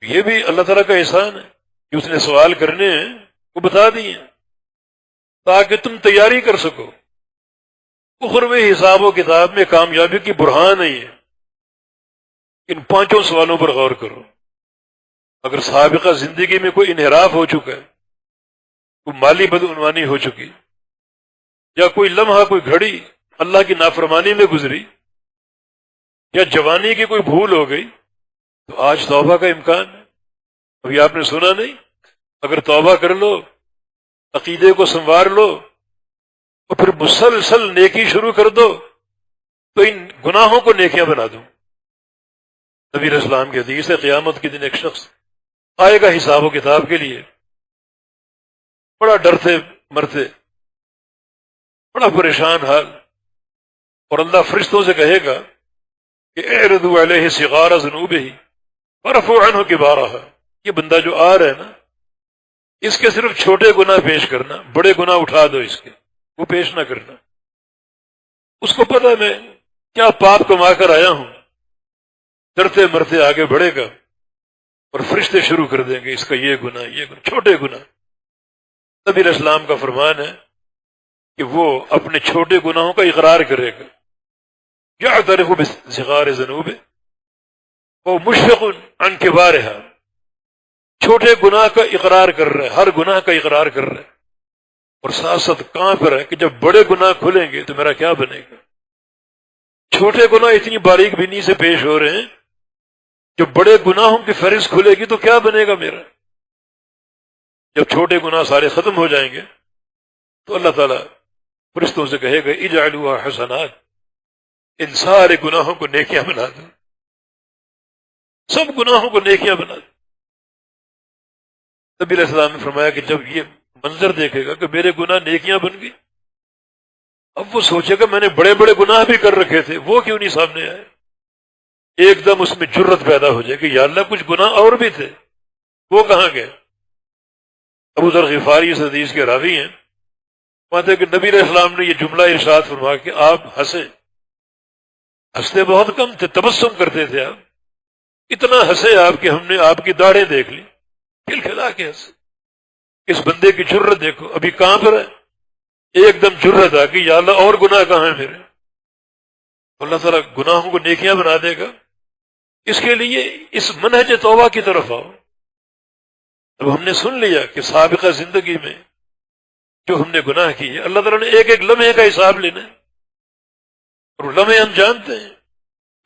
A: یہ بھی اللہ تعالیٰ کا احسان ہے کہ اس نے سوال کرنے ہیں وہ بتا دیے تاکہ تم تیاری کر سکو۔ اخروی حساب و کتاب میں کامیابی کی برہان ہے یہ۔ ان 5 سوالوں پر غور کرو۔ اگر سابقہ زندگی میں کوئی انحراف ہو چکا ہے، کوئی مالی بدعنوانی ہو چکی، یا کوئی لمحہ، کوئی گھڑی اللہ کی نافرمانی میں گزری، یا جوانی کی کوئی بھول ہو گئی، تو آج توبہ کا امکان ہے۔ ابھی آپ نے سنا نہیں، اگر توبہ کر لو، عقیدے کو سنوار لو، اور پھر مسلسل نیکی شروع کر دو، تو ان گناہوں کو نیکیاں بنا دوں۔ نبی علیہ السلام کی حدیث ہے، قیامت کے دن ایک شخص آئے گا حساب و کتاب کے لیے، بڑا ڈرتے مرتے، بڑا پریشان حال، اور اللہ فرشتوں سے کہے گا کہ اعرضوا علیہ صغار ذنوبہ ورفعوا عنہ کبارہا، یہ بندہ جو آ رہا ہے نا، اس کے صرف چھوٹے گناہ پیش کرنا، بڑے گناہ اٹھا دو اس کے، وہ پیش نہ کرنا۔ اس کو پتہ میں کیا پاپ کما کر آیا ہوں، ڈرتے مرتے آگے بڑھے گا، اور فرشتے شروع کر دیں گے اس کا یہ گناہ، یہ گناہ، چھوٹے گناہ۔ نبی علیہ السلام کا فرمان ہے کہ وہ اپنے چھوٹے گناہوں کا اقرار کرے گا، یعترف بصغار ذنوبہ وہ مشفق عن کبارہا، چھوٹے گناہ کا اقرار کر رہا ہے، ہر گناہ کا اقرار کر رہا ہے، اور ساتھ ساتھ کانپ رہا ہے کہ جب بڑے گناہ کھلیں گے تو میرا کیا بنے گا۔ چھوٹے گناہ اتنی باریک بینی سے پیش ہو رہے ہیں، جب بڑے گناہوں کی فہرست کھلے گی تو کیا بنے گا میرا۔ جب چھوٹے گناہ سارے ختم ہو جائیں گے تو اللہ تعالیٰ فرشتوں سے کہے گا اجعلوها حسنات، ان سارے گناہوں کو نیکیاں بنا دو، سب گناہوں کو نیکیاں بنا دو۔ نبی علیہ السلام نے فرمایا کہ جب یہ منظر دیکھے گا کہ میرے گناہ نیکیاں بن گئی، اب وہ سوچے گا میں نے بڑے بڑے گناہ بھی کر رکھے تھے، وہ کیوں نہیں سامنے آئے۔ ایک دم اس میں جرت پیدا ہو جائے کہ یا اللہ کچھ گناہ اور بھی تھے، وہ کہاں گئے۔ ابو ذر غفاری اس حدیث کے راوی ہیں، کہتے ہیں کہ نبی علیہ السلام نے یہ جملہ ارشاد فرمایا کہ آپ ہنستے بہت کم تھے، تبسم کرتے تھے آپ، اتنا ہنسے آپ کہ ہم نے آپ کی داڑھیں دیکھ لی، کھلکھلا کے ہنسے۔ اس بندے کی جرت دیکھو، ابھی کانپ رہا ہے، ایک دم جرت آ گئی، یا اللہ اور گناہ کہاں ہیں میرے؟ اللہ تعالیٰ گناہوں کو نیکیاں بنا دے گا۔ اس کے لیے اس منہج توبہ کی طرف آؤ۔ اب ہم نے سن لیا کہ سابقہ زندگی میں جو ہم نے گناہ کیے، اللہ تعالیٰ نے ایک ایک لمحے کا حساب لینا ہے، اور لمحے ہم جانتے ہیں،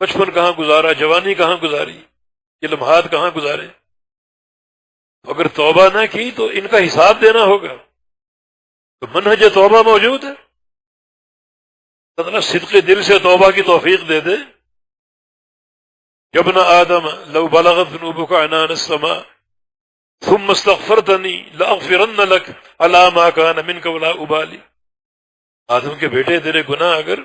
A: بچپن کہاں گزارا، جوانی کہاں گزاری، یہ لمحات کہاں گزارے۔ اگر توبہ نہ کی تو ان کا حساب دینا ہوگا۔ تو منہج توبہ موجود ہے، اللہ تعالیٰ صدق دل سے توبہ کی توفیق دے دے۔ یا ابن آدم لو بلغت ذنوبک عنان السماء ثم استغفرتنی لاغفرن لک علی ما کان منک ولا ابالی۔ آدم کے بیٹے، تیرے گناہ اگر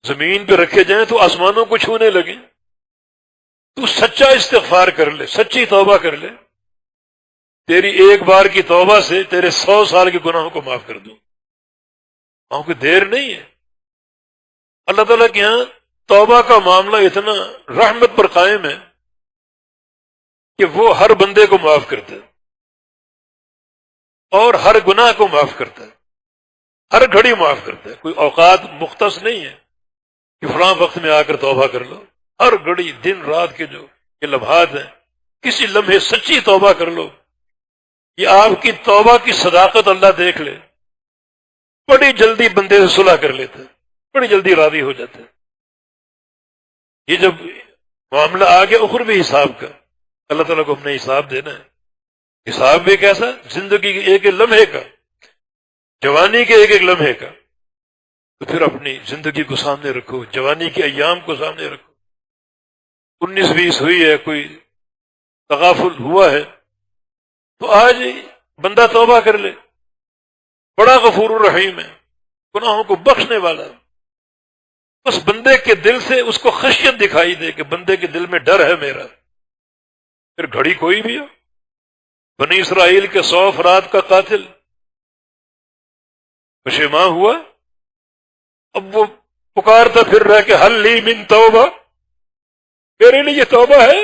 A: زمین پہ رکھے جائیں تو آسمانوں کو چھونے لگیں، تو سچا استغفار کر لے، سچی توبہ کر لے، تیری ایک بار کی توبہ سے تیرے 100 سال کے گناہوں کو معاف کر دوں۔ وہاں کوئی دیر نہیں ہے۔ اللہ تعالیٰ کے یہاں توبہ کا معاملہ اتنا رحمت پر قائم ہے کہ وہ ہر بندے کو معاف کرتا ہے اور ہر گناہ کو معاف کرتا ہے، ہر گھڑی معاف کرتا ہے۔ کوئی اوقات مختص نہیں ہے کہ فلاں وقت میں آ کر توبہ کر لو، ہر گھڑی، دن رات کے جو یہ لمحات ہیں، کسی لمحے سچی توبہ کر لو۔ یہ آپ کی توبہ کی صداقت اللہ دیکھ لے، بڑی جلدی بندے سے صلح کر لیتا ہے، بڑی جلدی راضی ہو جاتا ہے۔ یہ جب معاملہ آ گیا اخروی حساب کا، اللہ تعالیٰ کو اپنے حساب دینا ہے۔ حساب بھی کیسا؟ زندگی کے ایک ایک لمحے کا، جوانی کے ایک ایک لمحے کا۔ تو پھر اپنی زندگی کو سامنے رکھو، جوانی کے ایام کو سامنے رکھو۔ 19-20 ہوئی ہے، کوئی تغافل ہوا ہے، تو آج بندہ توبہ کر لے، بڑا غفور الرحیم ہے، گناہوں کو بخشنے والا ہے۔ بس بندے کے دل سے اس کو خشیت دکھائی دے کہ بندے کے دل میں ڈر ہے میرا، پھر گھڑی کوئی بھی ہو۔ بنی اسرائیل کے 100 افراد کا قاتل پشیمان ہوا، اب وہ پکارتا پھر رہا کہ حل لی من توبہ، میرے لیے توبہ ہے؟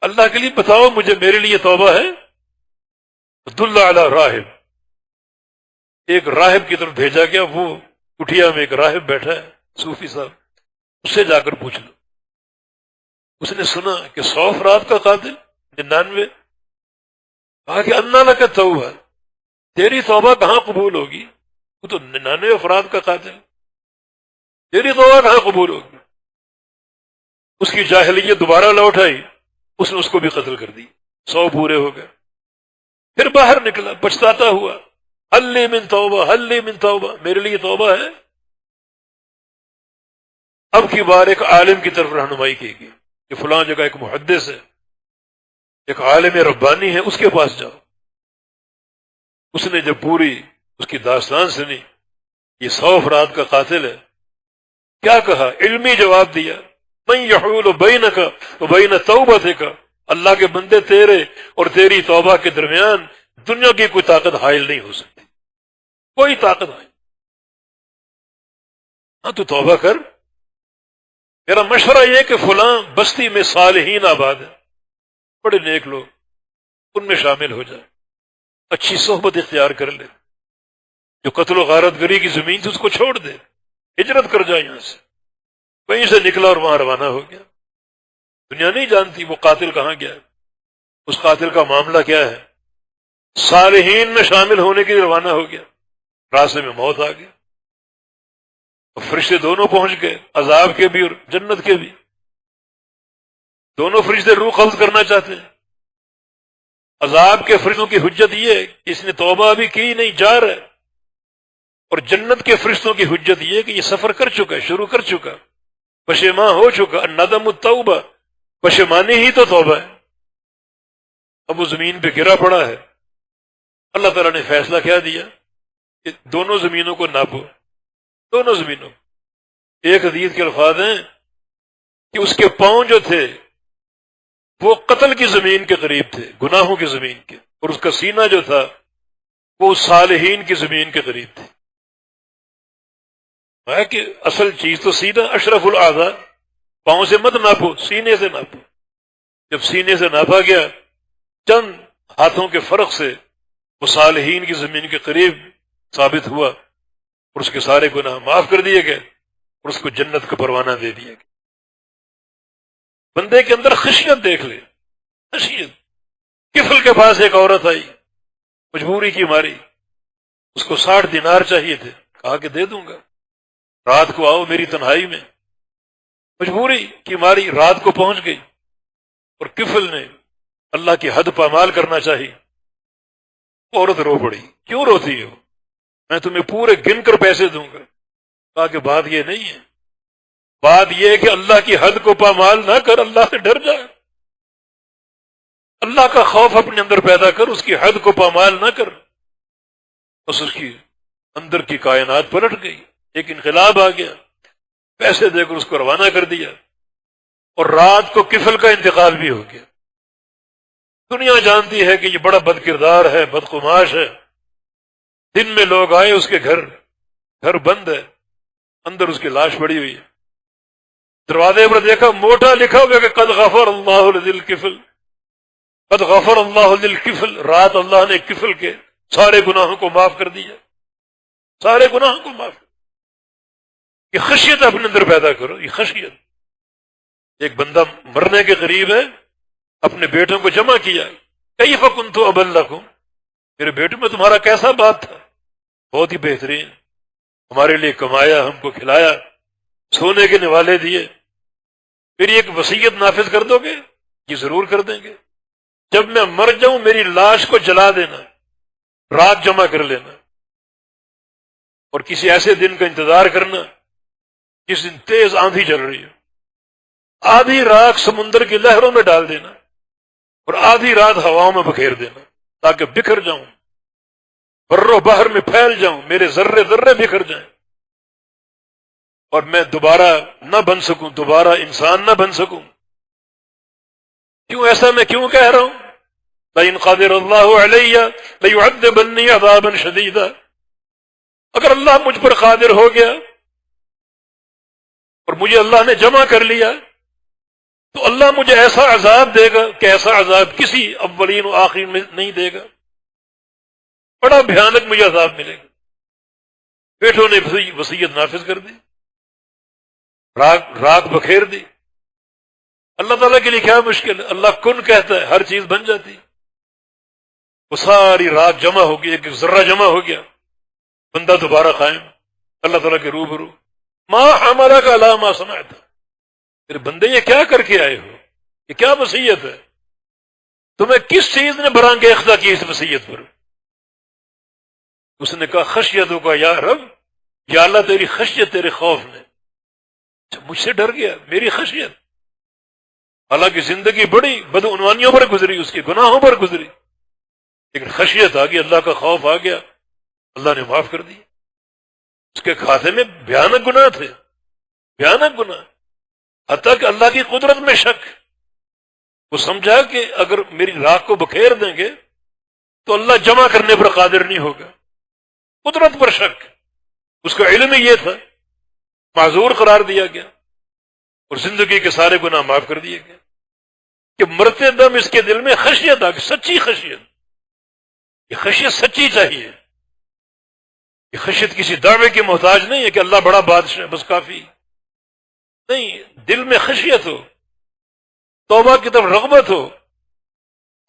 A: اللہ کے لیے بتاؤ مجھے، میرے لیے توبہ ہے؟ دل علی راہب، ایک راہب کی طرف بھیجا گیا، وہ کٹھیا میں ایک راہب بیٹھا ہے، صوفی صاحب، اس سے جا کر پوچھ لو۔ اس نے سنا کہ 100 افراد کا قاتل، 99، کہا کہ انا لک توبہ، تیری توبہ کہاں قبول ہوگی؟ وہ تو 99 افراد کا قاتل، تیری توبہ کہاں قبول ہوگی؟ اس کی جاہلیت دوبارہ لوٹ آئی، اس نے اس کو بھی قتل کر دی، 100 پورے ہو گئے۔ پھر باہر نکلا پچھتاتا ہوا، حل لی من توبہ، حل لی من توبہ، میرے لیے توبہ ہے؟ اب کی بار ایک عالم کی طرف رہنمائی کی گئی کہ فلاں جگہ ایک محدث ہے، ایک عالم ربانی ہے، اس کے پاس جاؤ۔ اس نے جب پوری اس کی داستان سنی، یہ 100 افراد کا قاتل ہے، کیا کہا؟ علمی جواب دیا، من یحول بینک وبین توبتک، اللہ کے بندے، تیرے اور تیری توبہ کے درمیان دنیا کی کوئی طاقت حائل نہیں ہو سکتی، کوئی طاقت حائل۔ ہاں تو توبہ کر۔ میرا مشورہ یہ کہ فلاں بستی میں صالحین آباد ہیں، بڑے نیک لوگ، ان میں شامل ہو جائے، اچھی صحبت اختیار کر لے، جو قتل و غارت گری کی زمین تھی اس کو چھوڑ دے، ہجرت کر جائے یہاں سے۔ وہیں سے نکلا اور وہاں روانہ ہو گیا۔ دنیا نہیں جانتی وہ قاتل کہاں گیا ہے، اس قاتل کا معاملہ کیا ہے۔ صالحین میں شامل ہونے کے لیے روانہ ہو گیا، راستے میں موت آ گیا، اور فرشتے دونوں پہنچ گئے، عذاب کے بھی اور جنت کے بھی۔ دونوں فرشتے روح قبض کرنا چاہتے ہیں۔ عذاب کے فرشتوں کی حجت یہ ہے کہ اس نے توبہ بھی کی نہیں، جا رہا ہے، اور جنت کے فرشتوں کی حجت یہ ہے کہ یہ سفر کر چکا ہے، شروع کر چکا، پشیمان ہو چکا۔ الندم التوبہ، پشیمانی ہی تو توبہ ہے۔ اب وہ زمین پہ گرا پڑا ہے۔ اللہ تعالیٰ نے فیصلہ کیا دیا کہ دونوں زمینوں کو ناپو، دونوں زمینوں۔ ایک حدیث کے الفاظ ہیں کہ اس کے پاؤں جو تھے وہ قتل کی زمین کے قریب تھے، گناہوں کی زمین کے، اور اس کا سینہ جو تھا وہ صالحین کی زمین کے قریب تھے۔ ہے کہ اصل چیز تو سینہ اشرف الاعضاء، پاؤں سے مت ناپو، سینے سے ناپو۔ جب سینے سے ناپا گیا، چند ہاتھوں کے فرق سے وہ صالحین کی زمین کے قریب ثابت ہوا اور اس کے سارے گناہ معاف کر دیے گئے اور اس کو جنت کا پروانہ دے دیا گیا۔ بندے کے اندر خشیت دیکھ لے، خشیت۔ کفل کے پاس ایک عورت آئی، مجبوری کی ماری، اس کو 60 دینار چاہیے تھے، کہا کہ دے دوں گا، رات کو آؤ میری تنہائی میں، مجبوری کی ماری رات کو پہنچ گئی، اور کفل نے اللہ کی حد پامال کرنا چاہی۔ عورت رو پڑی، کیوں روتی ہو؟ میں تمہیں پورے گن کر پیسے دوں گا۔ کہا کہ بات یہ نہیں ہے، بات یہ ہے کہ اللہ کی حد کو پامال نہ کر، اللہ سے ڈر جا، اللہ کا خوف اپنے اندر پیدا کر، اس کی حد کو پامال نہ کر۔ بس اس کی اندر کی کائنات پلٹ گئی، ایک انقلاب آ گیا، پیسے دے کر اس کو روانہ کر دیا، اور رات کو کفل کا انتقال بھی ہو گیا۔ دنیا جانتی ہے کہ یہ بڑا بد کردار ہے، بدقماش ہے۔ دن میں لوگ آئے اس کے گھر بند ہے، اندر اس کی لاش پڑی ہوئی ہے، دروازے پر دیکھا موٹا لکھا ہوا کہ قد غفر اللہ لذل کفل، قد غفر اللہ للکفل، رات اللہ نے کفل کے سارے گناہوں کو معاف کر دیا، سارے گناہوں کو معاف۔ یہ خشیت اپنے اندر پیدا کرو، یہ خشیت۔ ایک بندہ مرنے کے قریب ہے، اپنے بیٹوں کو جمع کیا، کیف کنت ابا لکم، میرے بیٹوں میں تمہارا کیسا باپ تھا؟ بہت ہی بہترین، ہمارے لیے کمایا، ہم کو کھلایا، سونے کے نوالے دیے، میری ایک وصیت نافذ کر دو گے؟ یہ ضرور کر دیں گے، جب میں مر جاؤں میری لاش کو جلا دینا، رات جمع کر لینا، اور کسی ایسے دن کا انتظار کرنا جس دن تیز آندھی چل رہی ہے، آدھی رات سمندر کی لہروں میں ڈال دینا اور آدھی رات ہواؤں میں بکھیر دینا، تاکہ بکھر جاؤں، بر و بحر میں پھیل جاؤں، میرے ذرے ذرے بکھر جائیں، اور میں دوبارہ نہ بن سکوں، دوبارہ انسان نہ بن سکوں۔ کیوں ایسا میں کیوں کہہ رہا ہوں؟ لئن قدر اللہ علی لیعذبنی عذابا شدیدا، اگر اللہ مجھ پر قادر ہو گیا اور مجھے اللہ نے جمع کر لیا تو اللہ مجھے ایسا عذاب دے گا کہ ایسا عذاب کسی اولین و آخرین میں نہیں دے گا، بڑا بھیانک مجھے عذاب ملے گا۔ بیٹوں نے وصیت نافذ کر دی، راک بکھیر دی۔ اللہ تعالیٰ کے لیے کیا مشکل ہے؟ اللہ کن کہتا ہے، ہر چیز بن جاتی۔ وہ ساری رات جمع ہو گئی، ایک ایک ذرہ جمع ہو گیا، بندہ دوبارہ قائم اللہ تعالیٰ کے روبرو۔ ما حملک علی ما صنعت، پھر بندے یہ کیا کر کے آئے ہو؟ یہ کیا وصیت ہے؟ تمہیں کس چیز نے برانگیختہ کی اس وصیت پر؟ اس نے کہا خشیتوں کا یا رب، یا اللہ تیری خشیت، تیرے خوف نے مجھ سے ڈر گیا، میری خشیت۔ حالانکہ زندگی بڑی بدعنوانیوں پر گزری، اس کے گناہوں پر گزری، لیکن خشیت آ گئی، اللہ کا خوف آ گیا، اللہ نے معاف کر دیا۔ اس کے کھاتے میں بھیانک گناہ تھے، بھیانک گناہ، حتیٰ کہ اللہ کی قدرت میں شک۔ وہ سمجھا کہ اگر میری راکھ کو بکھیر دیں گے تو اللہ جمع کرنے پر قادر نہیں ہوگا، قدرت پر شک۔ اس کا علم ہی یہ تھا، معذور قرار دیا گیا اور زندگی کے سارے گناہ معاف کر دیے گئے کہ مرتے دم اس کے دل میں خشیت آ گئی، سچی خشیت۔ یہ خشیت سچی چاہیے، یہ خشیت کسی دعوے کی محتاج نہیں ہے کہ اللہ بڑا بادشاہ بس کافی، نہیں، دل میں خشیت ہو، توبہ کی طرف رغبت ہو،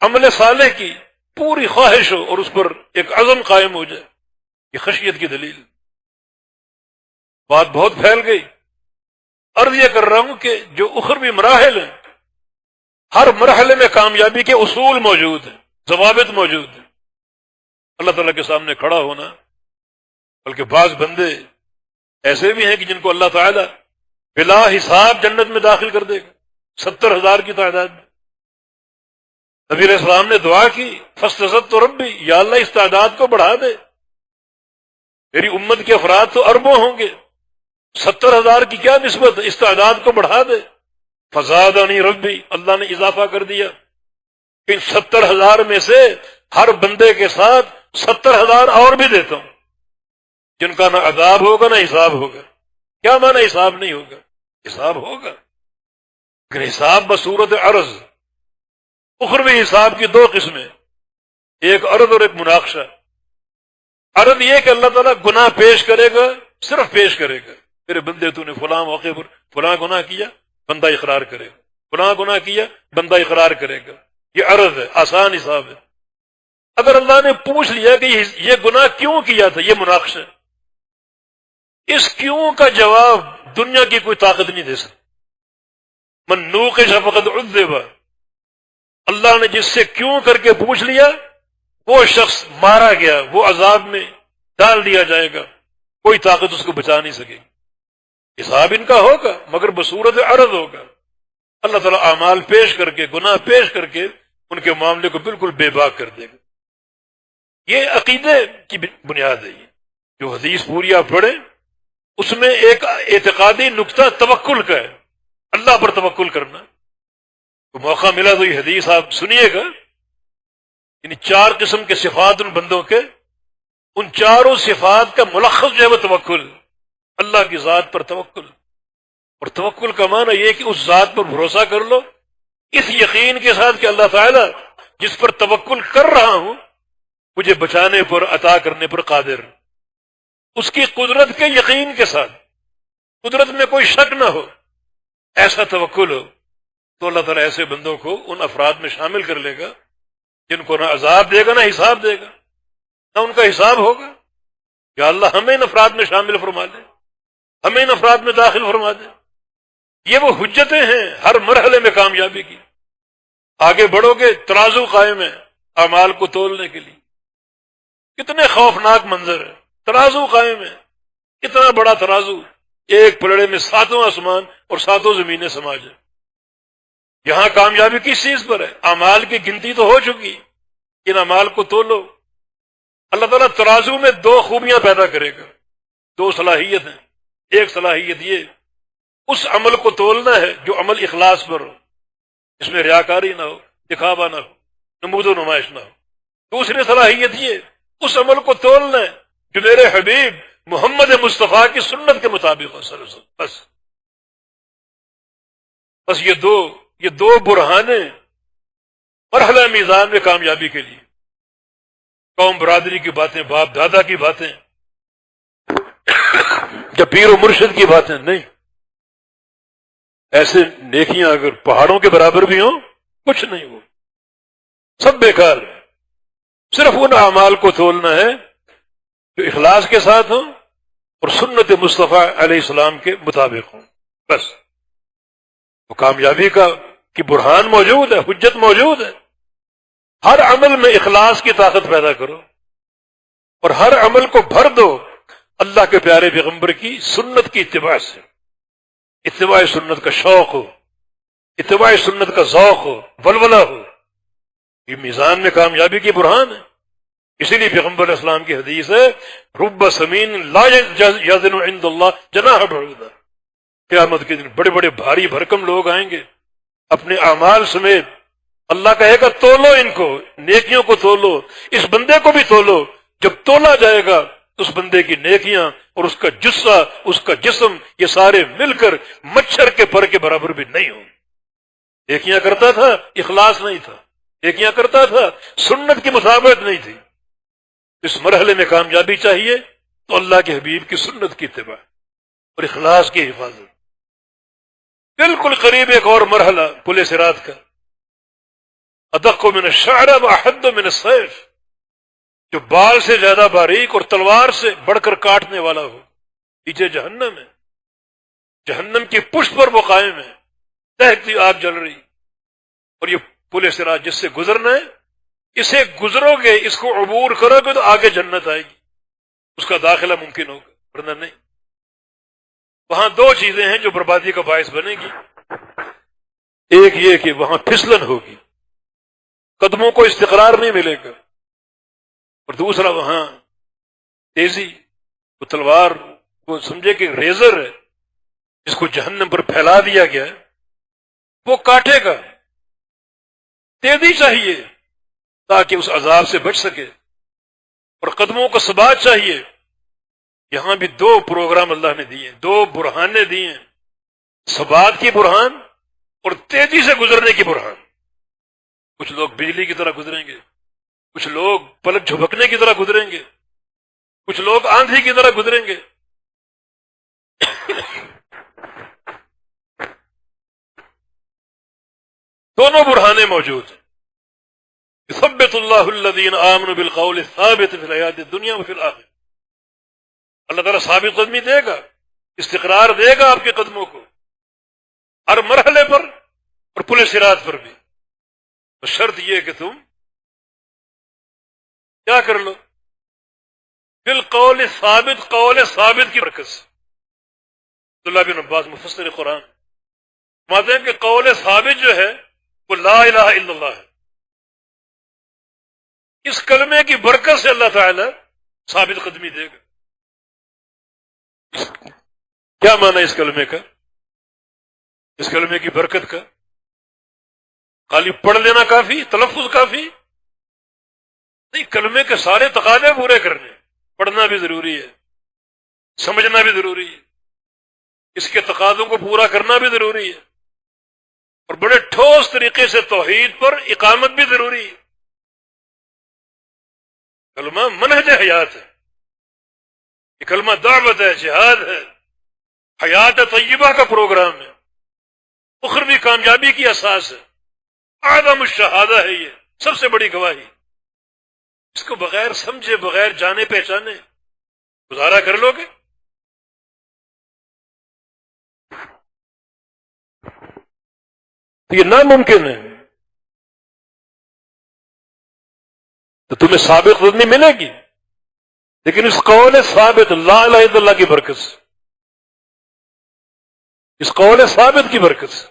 A: عمل صالح کی پوری خواہش ہو اور اس پر ایک عزم قائم ہو جائے، یہ خشیت کی دلیل۔ بات بہت پھیل گئی، عرض یہ کر رہا ہوں کہ جو اخروی مراحل ہیں، ہر مرحلے میں کامیابی کے اصول موجود ہیں، ضوابط موجود ہیں۔ اللہ تعالیٰ کے سامنے کھڑا ہونا، بلکہ بعض بندے ایسے بھی ہیں کہ جن کو اللہ تعالیٰ بلا حساب جنت میں داخل کر دے گا، 70,000 کی تعداد میں۔ نبی علیہ السلام نے دعا کی، فاستزدت ربی، یا اللہ اس تعداد کو بڑھا دے، میری امت کے افراد تو اربوں ہوں گے، 70,000 کی کیا نسبت ہے، اس تعداد کو بڑھا دے۔ فزادنی ربی، اللہ نے اضافہ کر دیا کہ ان 70,000 میں سے ہر بندے کے ساتھ 70,000 اور بھی دیتا ہوں، جن کا نہ عذاب ہوگا نہ حساب ہوگا۔ کیا معنی حساب نہیں ہوگا؟ حساب ہوگا، لیکن حساب بصورت عرض۔ اخروی حساب کی دو قسمیں، ایک عرض اور ایک مناقشہ۔ عرض یہ کہ اللہ تعالیٰ گناہ پیش کرے گا، صرف پیش کرے گا، میرے بندے تو نے فلاں موقع پر فلاں گناہ کیا، بندہ اقرار کرے گا، فلاں گناہ کیا، بندہ اقرار کرے گا. یہ عرض ہے، آسان حساب ہے. اگر اللہ نے پوچھ لیا کہ یہ گناہ کیوں کیا تھا، یہ مناقشہ، اس کیوں کا جواب دنیا کی کوئی طاقت نہیں دے سکتی. من نوقش فقد عذب، اللہ نے جس سے کیوں کر کے پوچھ لیا وہ شخص مارا گیا، وہ عذاب میں ڈال دیا جائے گا، کوئی طاقت اس کو بچا نہیں سکے گی. حساب ان کا ہوگا مگر بصورت عرض ہوگا. اللہ تعالیٰ اعمال پیش کر کے، گناہ پیش کر کے ان کے معاملے کو بالکل بے باک کر دے گا. یہ عقیدے کی بنیاد ہے. یہ جو حدیث پوری آپ پڑھیں اس میں ایک اعتقادی نقطہ توکل کا ہے، اللہ پر توکل کرنا. تو موقع ملا تو یہ حدیث آپ سنیے گا. یعنی 4 قسم کے صفات ان بندوں کے، ان چاروں صفات کا ملخص جو ہے وہ توکل، اللہ کی ذات پر توکل. اور توکل کا معنی یہ کہ اس ذات پر بھروسہ کر لو اس یقین کے ساتھ کہ اللہ تعالیٰ جس پر توکل کر رہا ہوں مجھے بچانے پر، عطا کرنے پر قادر، اس کی قدرت کے یقین کے ساتھ، قدرت میں کوئی شک نہ ہو، ایسا توکل ہو تو اللہ تعالیٰ ایسے بندوں کو ان افراد میں شامل کر لے گا جن کو نہ عذاب دے گا نہ حساب دے گا، نہ ان کا حساب ہوگا. یا اللہ ہمیں ان افراد میں شامل فرما دے، ہمیں ان افراد میں داخل فرما دے. یہ وہ حجتیں ہیں ہر مرحلے میں کامیابی کی. آگے بڑھو گے ترازو قائم ہے اعمال کو تولنے کے لیے. کتنے خوفناک منظر ہے، ترازو قائم ہے، اتنا بڑا ترازو، ایک پلڑے میں 7 آسمان اور 7 زمینیں سماج ہے. یہاں کامیابی کس چیز پر ہے؟ اعمال کی گنتی تو ہو چکی، ان اعمال کو تولو. اللہ تعالیٰ ترازو میں 2 خوبیاں پیدا کرے گا، 2 صلاحیتیں. ایک صلاحیت یہ اس عمل کو تولنا ہے جو عمل اخلاص پر ہو، اس میں ریاکاری نہ ہو، دکھاوا نہ ہو، نمود و نمائش نہ ہو. دوسری صلاحیت یہ اس عمل کو تولنا ہے جو میرے حبیب محمد مصطفیٰ کی سنت کے مطابق ہو صلی اللہ علیہ وسلم. بس یہ دو برہانے مرحلہ میزان میں کامیابی کے لیے. قوم برادری کی باتیں، باپ دادا کی باتیں یا پیر و مرشد کی باتیں نہیں. ایسے نیکیاں اگر پہاڑوں کے برابر بھی ہوں کچھ نہیں، وہ سب بیکار ہے. صرف ان اعمال کو تولنا ہے جو اخلاص کے ساتھ ہوں اور سنت مصطفیٰ علیہ السلام کے مطابق ہوں. بس تو کامیابی کی برہان موجود ہے، حجت موجود ہے. ہر عمل میں اخلاص کی طاقت پیدا کرو اور ہر عمل کو بھر دو اللہ کے پیارے پیغمبر کی سنت کی اتباع سے. اتباع سنت کا شوق ہو، اتباع سنت کا ذوق ہو، ولولہ ہو. یہ میزان میں کامیابی کی برہان ہے. اسی لیے پیغمبر علیہ السلام کی حدیث ہے رب سمین لا یزن عند اللہ جناح بعوضہ. قیامت کے دن بڑے بڑے بھاری بھرکم لوگ آئیں گے اپنے اعمال سمیت. اللہ کہے گا تولو ان کو، نیکیوں کو تولو، اس بندے کو بھی تولو. جب تولا جائے گا تو اس بندے کی نیکیاں اور اس کا جثہ، اس کا جسم، یہ سارے مل کر مچھر کے پر کے برابر بھی نہیں ہوں. نیکیاں کرتا تھا، اخلاص نہیں تھا. نیکیاں کرتا تھا، سنت کی مطابقت نہیں تھی. اس مرحلے میں کامیابی چاہیے تو اللہ کے حبیب کی سنت کی اتباع اور اخلاص کی حفاظت. بالکل قریب ایک اور مرحلہ پل صراط کا، ادق من الشعر واحد من السیف، جو بال سے زیادہ باریک اور تلوار سے بڑھ کر کاٹنے والا ہو. پیچھے جہنم ہے، جہنم کی پشت پر وہ قائم ہے، دہکتی آگ جل رہی. اور یہ پل صراط جس سے گزرنا ہے، اسے گزرو گے، اس کو عبور کرو گے تو آگے جنت آئے گی، اس کا داخلہ ممکن ہوگا، ورنہ نہیں. وہاں 2 چیزیں ہیں جو بربادی کا باعث بنے گی. ایک یہ کہ وہاں پھسلن ہوگی، قدموں کو استقرار نہیں ملے گا. اور دوسرا وہاں تیزی، وہ تلوار کو سمجھے کہ ریزر ہے جس کو جہنم پر پھیلا دیا گیا ہے، وہ کاٹے گا. تیزی چاہیے تاکہ اس عذاب سے بچ سکے، اور قدموں کو ثبات چاہیے. یہاں بھی 2 پروگرام اللہ نے دیے، 2 برہانے دیے ہیں، ثبات کی برہان اور تیزی سے گزرنے کی برہان. کچھ لوگ بجلی کی طرح گزریں گے، کچھ لوگ پلک جھپکنے کی طرح گزریں گے. کچھ لوگ آندھی کی طرح گزریں گے. دونوں برہانے موجود ہیں. یثبت اللہ الذین آمنوا بالقول الثابت فی الحیات الدنیا وفی الآخرہ. اللہ تعالیٰ ثابت قدمی دے گا، استقرار دے گا آپ کے قدموں کو ہر مرحلے پر اور پل صراط پر بھی. تو شرط یہ کہ تم کیا کر لو؟ بالقول ثابت، قول ثابت کی برکت سے. عبداللہ بن عباس مفسر قرآن فرماتے ہیں کہ قول ثابت جو ہے وہ لا الہ الا اللہ ہے. اس کلمے کی برکت سے اللہ تعالی ثابت قدمی دے گا. کیا معنی اس کلمے کا؟ اس کلمے کی برکت کا خالی پڑھ لینا کافی، تلفظ کافی نہیں، کلمے کے سارے تقاضے پورے کرنے. پڑھنا بھی ضروری ہے، سمجھنا بھی ضروری ہے، اس کے تقاضوں کو پورا کرنا بھی ضروری ہے، اور بڑے ٹھوس طریقے سے توحید پر اقامت بھی ضروری ہے. کلمہ منہج حیات ہے، یہ کلمہ دعوت ہے، جہاد ہے، حیات طیبہ کا پروگرام ہے، اخروی کامیابی کی اساس ہے، اعظم الشہادہ ہے. یہ سب سے بڑی گواہی. اس کو بغیر سمجھے، بغیر جانے پہچانے گزارا کر لو گے؟ یہ ناممکن ہے. تو تمہیں ثابت قدمی ملے گی، لیکن اس قول ثابت لا الہ الا اللہ کی برکت سے، اس قول ثابت کی برکت سے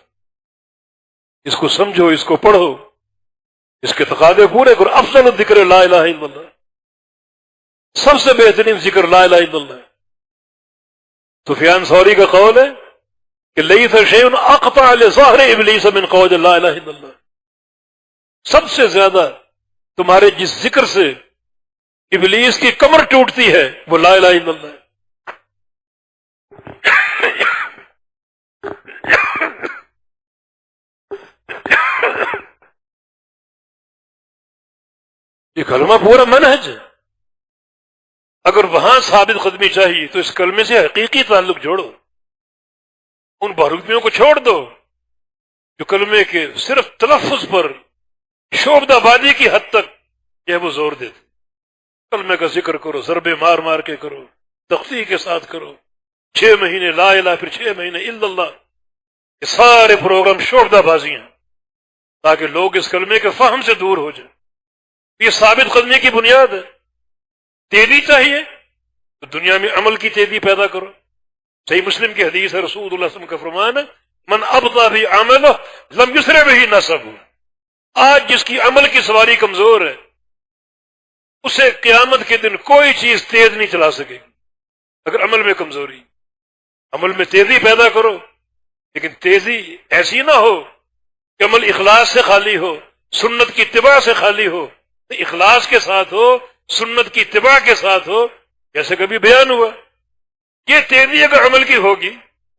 A: اس کو سمجھو، اس کو پڑھو، اس کے تقاضے پورے کرو. افضل الذکر لا الہ الا اللہ، سب سے بہترین ذکر لا الہ الا اللہ. سفیان ثوری کا قول ہے کہ لیس شیء اقطع لظہر ابلیس من قول لا الہ الا اللہ. سب سے زیادہ تمہارے جس ذکر سے ابلیس کی کمر ٹوٹتی ہے وہ لا الہ الا اللہ ہے. یہ کلمہ پورا منہج ہے. اگر وہاں ثابت قدمی چاہیے تو اس کلمے سے حقیقی تعلق جوڑو. ان بہروپیوں کو چھوڑ دو جو کلمے کے صرف تلفظ پر شعبدہ بازی کی حد تک یہ وہ زور دیتے. کلمے کا ذکر کرو، ضربے مار مار کے کرو، تختی کے ساتھ کرو، 6 مہینے لا الہ، پھر 6 مہینے الا اللہ. یہ سارے پروگرام شعبدہ بازی ہیں تاکہ لوگ اس کلمے کے فہم سے دور ہو جائیں. یہ ثابت قدمی کی بنیاد ہے. تیزی چاہیے تو دنیا میں عمل کی تیزی پیدا کرو. صحیح مسلم کی حدیث ہے، رسول اللہ صلی اللہ علیہ وسلم کا فرمان ہے من ابطأ بھی عملہ لم یسرع بہ نسبہ. آج جس کی عمل کی سواری کمزور ہے اسے قیامت کے دن کوئی چیز تیز نہیں چلا سکے گی. اگر عمل میں کمزوری، عمل میں تیزی پیدا کرو، لیکن تیزی ایسی نہ ہو کہ عمل اخلاص سے خالی ہو، سنت کی اتباع سے خالی ہو. اخلاص کے ساتھ ہو، سنت کی اتباع کے ساتھ ہو، جیسے کبھی بیان ہوا. یہ تیزی اگر عمل کی ہوگی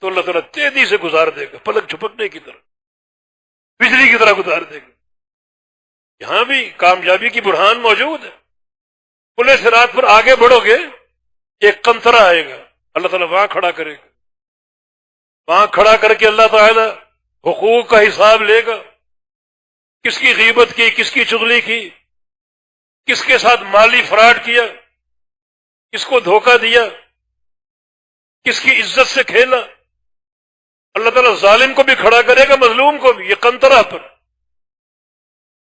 A: تو اللہ تعالیٰ تیزی سے گزار دے گا، پلک جھپکنے کی طرح، بجلی کی طرح گزار دے گا. یہاں بھی کامیابی کی برہان موجود ہے. پل صراط پر آگے بڑھو گے، ایک قنطرہ آئے گا، اللہ تعالیٰ وہاں کھڑا کرے گا. وہاں کھڑا کر کے اللہ تعالیٰ حقوق کا حساب لے گا. کس کی غیبت کی، کس کی چغلی کی، کس کے ساتھ مالی فراڈ کیا، کس کو دھوکہ دیا، کس کی عزت سے کھیلا. اللہ تعالیٰ ظالم کو بھی کھڑا کرے گا، مظلوم کو بھی. یہ قنطرہ پر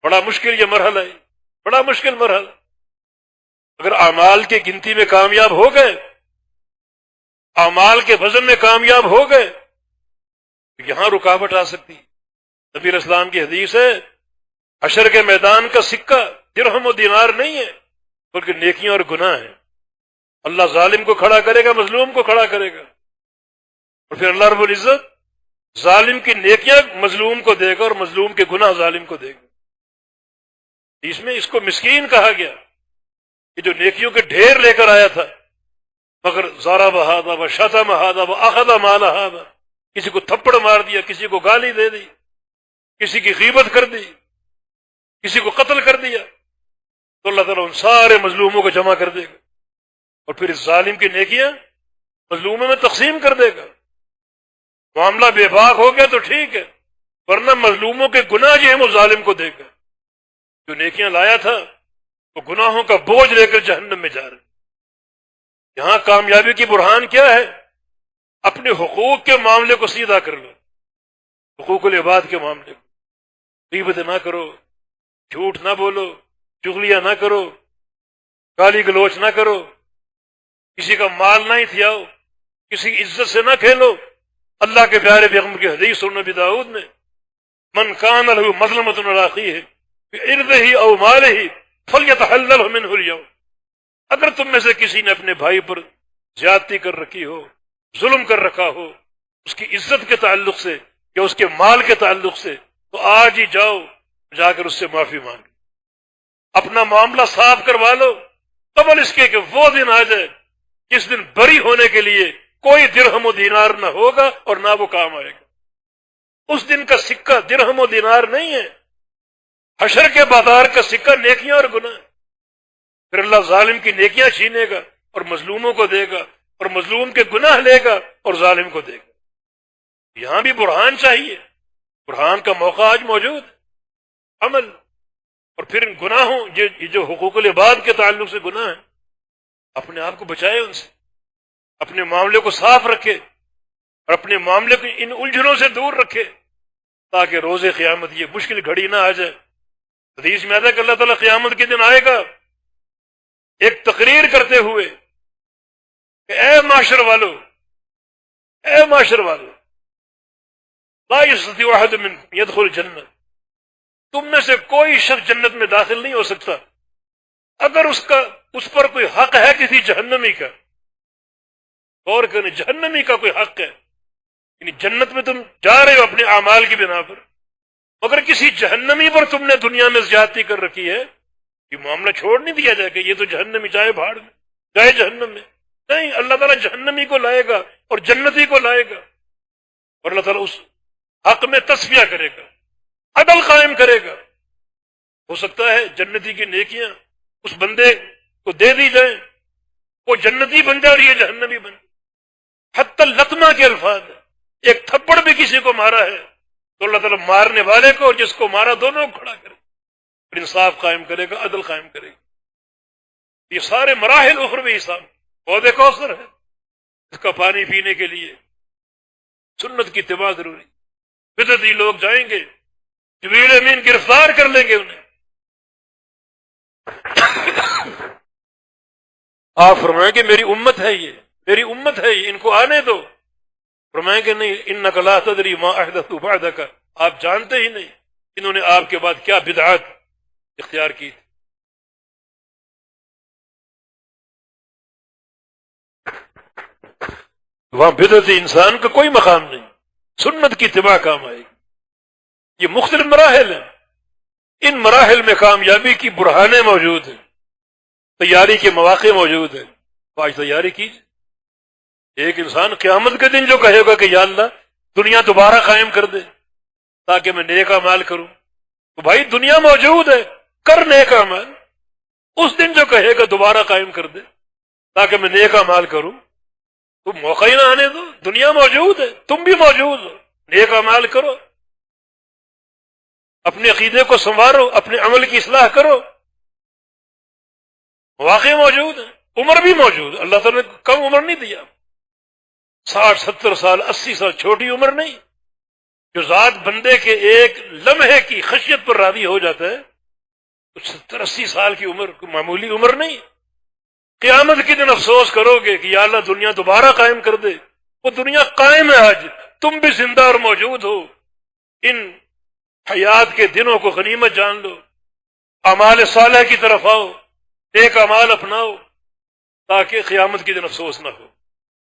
A: بڑا مشکل یہ مرحلہ ہے، بڑا مشکل مرحلہ. اگر اعمال کی گنتی میں کامیاب ہو گئے، اعمال کے وزن میں کامیاب ہو گئے، تو یہاں رکاوٹ آ سکتی. نبی علیہ السلام کی حدیث ہے حشر کے میدان کا سکہ درہم و دینار نہیں ہے بلکہ نیکیاں اور گناہ ہیں. اللہ ظالم کو کھڑا کرے گا، مظلوم کو کھڑا کرے گا، اور پھر اللہ رب العزت ظالم کی نیکیاں مظلوم کو دے گا اور مظلوم کے گناہ ظالم کو دے گا. اس میں اس کو مسکین کہا گیا کہ جو نیکیوں کے ڈھیر لے کر آیا تھا مگر ضرب ھذا وشتم ھذا واخذ مال ھذا، کسی کو تھپڑ مار دیا، کسی کو گالی دے دی، کسی کی غیبت کر دی، کسی کو قتل کر دیا، تو اللہ تعالیٰ ان سارے مظلوموں کو جمع کر دے گا اور پھر اس ظالم کی نیکیاں مظلوموں میں تقسیم کر دے گا۔ معاملہ بے باک ہو گیا تو ٹھیک ہے، ورنہ مظلوموں کے گناہ جو ہیں وہ ظالم کو دے گا۔ جو نیکیاں لایا تھا وہ گناہوں کا بوجھ لے کر جہنم میں جا رہا ہے۔ یہاں کامیابی کی برہان کیا ہے؟ اپنے حقوق کے معاملے کو سیدھا کر لو، حقوق العباد کے معاملے کو، غیبت نہ کرو، جھوٹ نہ بولو، چغلیاں نہ کرو، گالی گلوچ نہ کرو، کسی کا مال نہ ہتھیاؤ، کسی کی عزت سے نہ کھیلو۔ اللہ کے پیارے پیغمبر کی حدیث سنن نبی داؤد میں، من کان لہ مظلمۃ علی اخیہ بعرضہ او مالہ فلیتحللہ منہ اليوم، اگر تم میں سے کسی نے اپنے بھائی پر زیادتی کر رکھی ہو، ظلم کر رکھا ہو، اس کی عزت کے تعلق سے یا اس کے مال کے تعلق سے، تو آج ہی جاؤ جا کر اس سے معافی مانگ، اپنا معاملہ صاف کروا لو، قبل اس کے کہ وہ دن آ جائے جس دن بری ہونے کے لیے کوئی درہم و دینار نہ ہوگا اور نہ وہ کام آئے گا۔ اس دن کا سکہ درہم و دینار نہیں ہے، حشر کے بازار کا سکہ نیکیاں اور گناہ۔ پھر اللہ ظالم کی نیکیاں چھینے گا اور مظلوموں کو دے گا، اور مظلوم کے گناہ لے گا اور ظالم کو دے گا۔ یہاں بھی برہان چاہیے، برہان کا موقع آج موجود ہے، عمل۔ اور پھر ان گناہوں یہ جو حقوق العباد کے تعلق سے گناہ ہیں، اپنے آپ کو بچائے ان سے، اپنے معاملے کو صاف رکھے اور اپنے معاملے کو ان الجھنوں سے دور رکھے، تاکہ روز قیامت یہ مشکل گھڑی نہ آ جائے۔ حدیث میں آتا ہے کہ اللہ تعالیٰ قیامت کے دن آئے گا ایک تقریر کرتے ہوئے کہ اے معاشر والو، اے معاشر والو، لا یستطیع احد منکم یدخل الجنہ، تم میں سے کوئی شخص جنت میں داخل نہیں ہو سکتا اگر اس پر کوئی حق ہے کسی جہنمی کا۔ غور کریں، جہنمی کا کوئی حق ہے، یعنی جنت میں تم جا رہے ہو اپنے اعمال کی بنا پر، مگر کسی جہنمی پر تم نے دنیا میں زیادتی کر رکھی ہے، یہ معاملہ چھوڑ نہیں دیا جائے کہ یہ تو جہنمی جائے بھاڑ میں، جائے جہنم میں۔ نہیں، اللہ تعالیٰ جہنمی کو لائے گا اور جنتی کو لائے گا، اور اللہ تعالیٰ اس حق میں تصفیہ کرے گا، عدل قائم کرے گا۔ ہو سکتا ہے جنتی کی نیکیاں اس بندے کو دے دی جائیں، وہ جنتی بن جائے اور یہ جہنمی بن جائے۔ حتی لطمہ کے الفاظ ہیں، ایک تھپڑ بھی کسی کو مارا ہے تو اللہ تعالیٰ مارنے والے کو اور جس کو مارا دونوں کو کھڑا کرے، اور انصاف قائم کرے گا، عدل قائم کرے گا۔ یہ سارے مراحل اخروی حساب، عہد کوثر ہے، اس کا پانی پینے کے لیے سنت کی اتباع ضروری۔ بدعتی لوگ جائیں گے، جبریل امین گرفتار کر لیں گے انہیں۔ آپ فرمائیں کہ میری امت ہے یہ، میری امت ہے یہ، ان کو آنے دو۔ فرمائیں کہ نہیں، انک لا تدری ما احدثوا بعدک، آپ جانتے ہی نہیں انہوں نے آپ کے بعد کیا بدعات اختیار کی تھی۔ وہاں بدعتی انسان کا کوئی مقام نہیں، سنت کی اتباع کام آئے گی۔ یہ مختلف مراحل ہیں، ان مراحل میں کامیابی کی برہانیں موجود ہیں، تیاری کے مواقع موجود ہیں، تو آج تیاری کیجیے۔ ایک انسان قیامت کے دن جو کہے گا کہ یا اللہ دنیا دوبارہ قائم کر دے تاکہ میں نیک اعمال کروں، تو بھائی دنیا موجود ہے، کر نیک اعمال۔ اس دن جو کہے گا دوبارہ قائم کر دے تاکہ میں نیک اعمال کروں، تو موقع ہی نہ آنے دو، دنیا موجود ہے، تم بھی موجود ہو، نیک اعمال کرو، اپنے عقیدے کو سنوارو، اپنے عمل کی اصلاح کرو۔ مواقع موجود ہیں، عمر بھی موجود، اللہ تعالیٰ نے کم عمر نہیں دیا، 60 70 سال 80 سال چھوٹی عمر نہیں۔ جو ذات بندے کے ایک لمحے کی خشیت پر راضی ہو جاتا ہے تو 70 80 سال کی عمر کوئی معمولی عمر نہیں۔ قیامت کے دن افسوس کرو گے کہ یا اللہ دنیا دوبارہ قائم کر دے، وہ دنیا قائم ہے آج، تم بھی زندہ اور موجود ہو۔ ان حیات کے دنوں کو غنیمت جان لو، اعمال صالح کی طرف آؤ، نیک اعمال اپناؤ تاکہ قیامت کے دن افسوس نہ ہو۔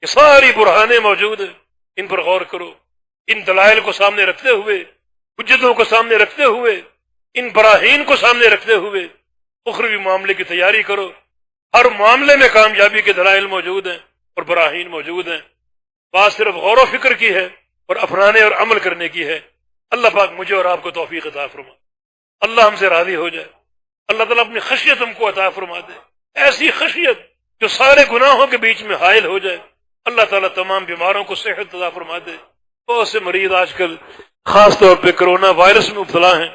A: یہ ساری برہانیں موجود ہیں، ان پر غور کرو، ان دلائل کو سامنے رکھتے ہوئے، حجتوں کو سامنے رکھتے ہوئے، ان براہین کو سامنے رکھتے ہوئے اخروی معاملے کی تیاری کرو۔ ہر معاملے میں کامیابی کے دلائل موجود ہیں اور براہین موجود ہیں، بات صرف غور و فکر کی ہے اور اپنانے اور عمل کرنے کی ہے۔ اللہ پاک مجھے اور آپ کو توفیق عطا فرما، اللہ ہم سے راضی ہو جائے، اللہ تعالیٰ اپنی خشیت ہم کو عطا فرما دے، ایسی خشیت جو سارے گناہوں کے بیچ میں حائل ہو جائے۔ اللہ تعالیٰ تمام بیماروں کو صحت عطا فرما دے۔ بہت سے مریض آج کل خاص طور پہ کرونا وائرس میں مبتلا ہیں،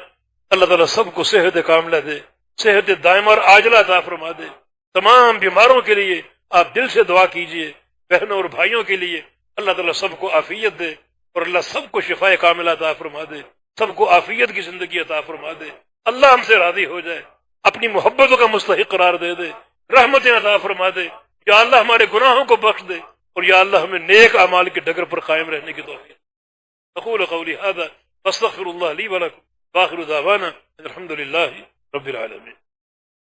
A: اللہ تعالیٰ سب کو صحت کاملہ دے، صحت دائمہ اور عاجلہ عطا فرما دے۔ تمام بیماروں کے لیے آپ دل سے دعا کیجئے، بہنوں اور بھائیوں کے لیے اللہ تعالیٰ سب کو عافیت دے، اور اللہ سب کو شفاء کاملہ عطا فرما دے، سب کو عافیت کی زندگی عطا فرما دے۔ اللہ ہم سے راضی ہو جائے، اپنی محبتوں کا مستحق قرار دے دے، رحمتیں عطا فرما دے۔ یا اللہ ہمارے گناہوں کو بخش دے، اور یا اللہ ہمیں نیک اعمال کے ڈگر پر قائم رہنے کی توفیق۔ اقول قولی هذا واستغفر الله لي ولكم، واخر دعوانا الحمد لله رب العالمين۔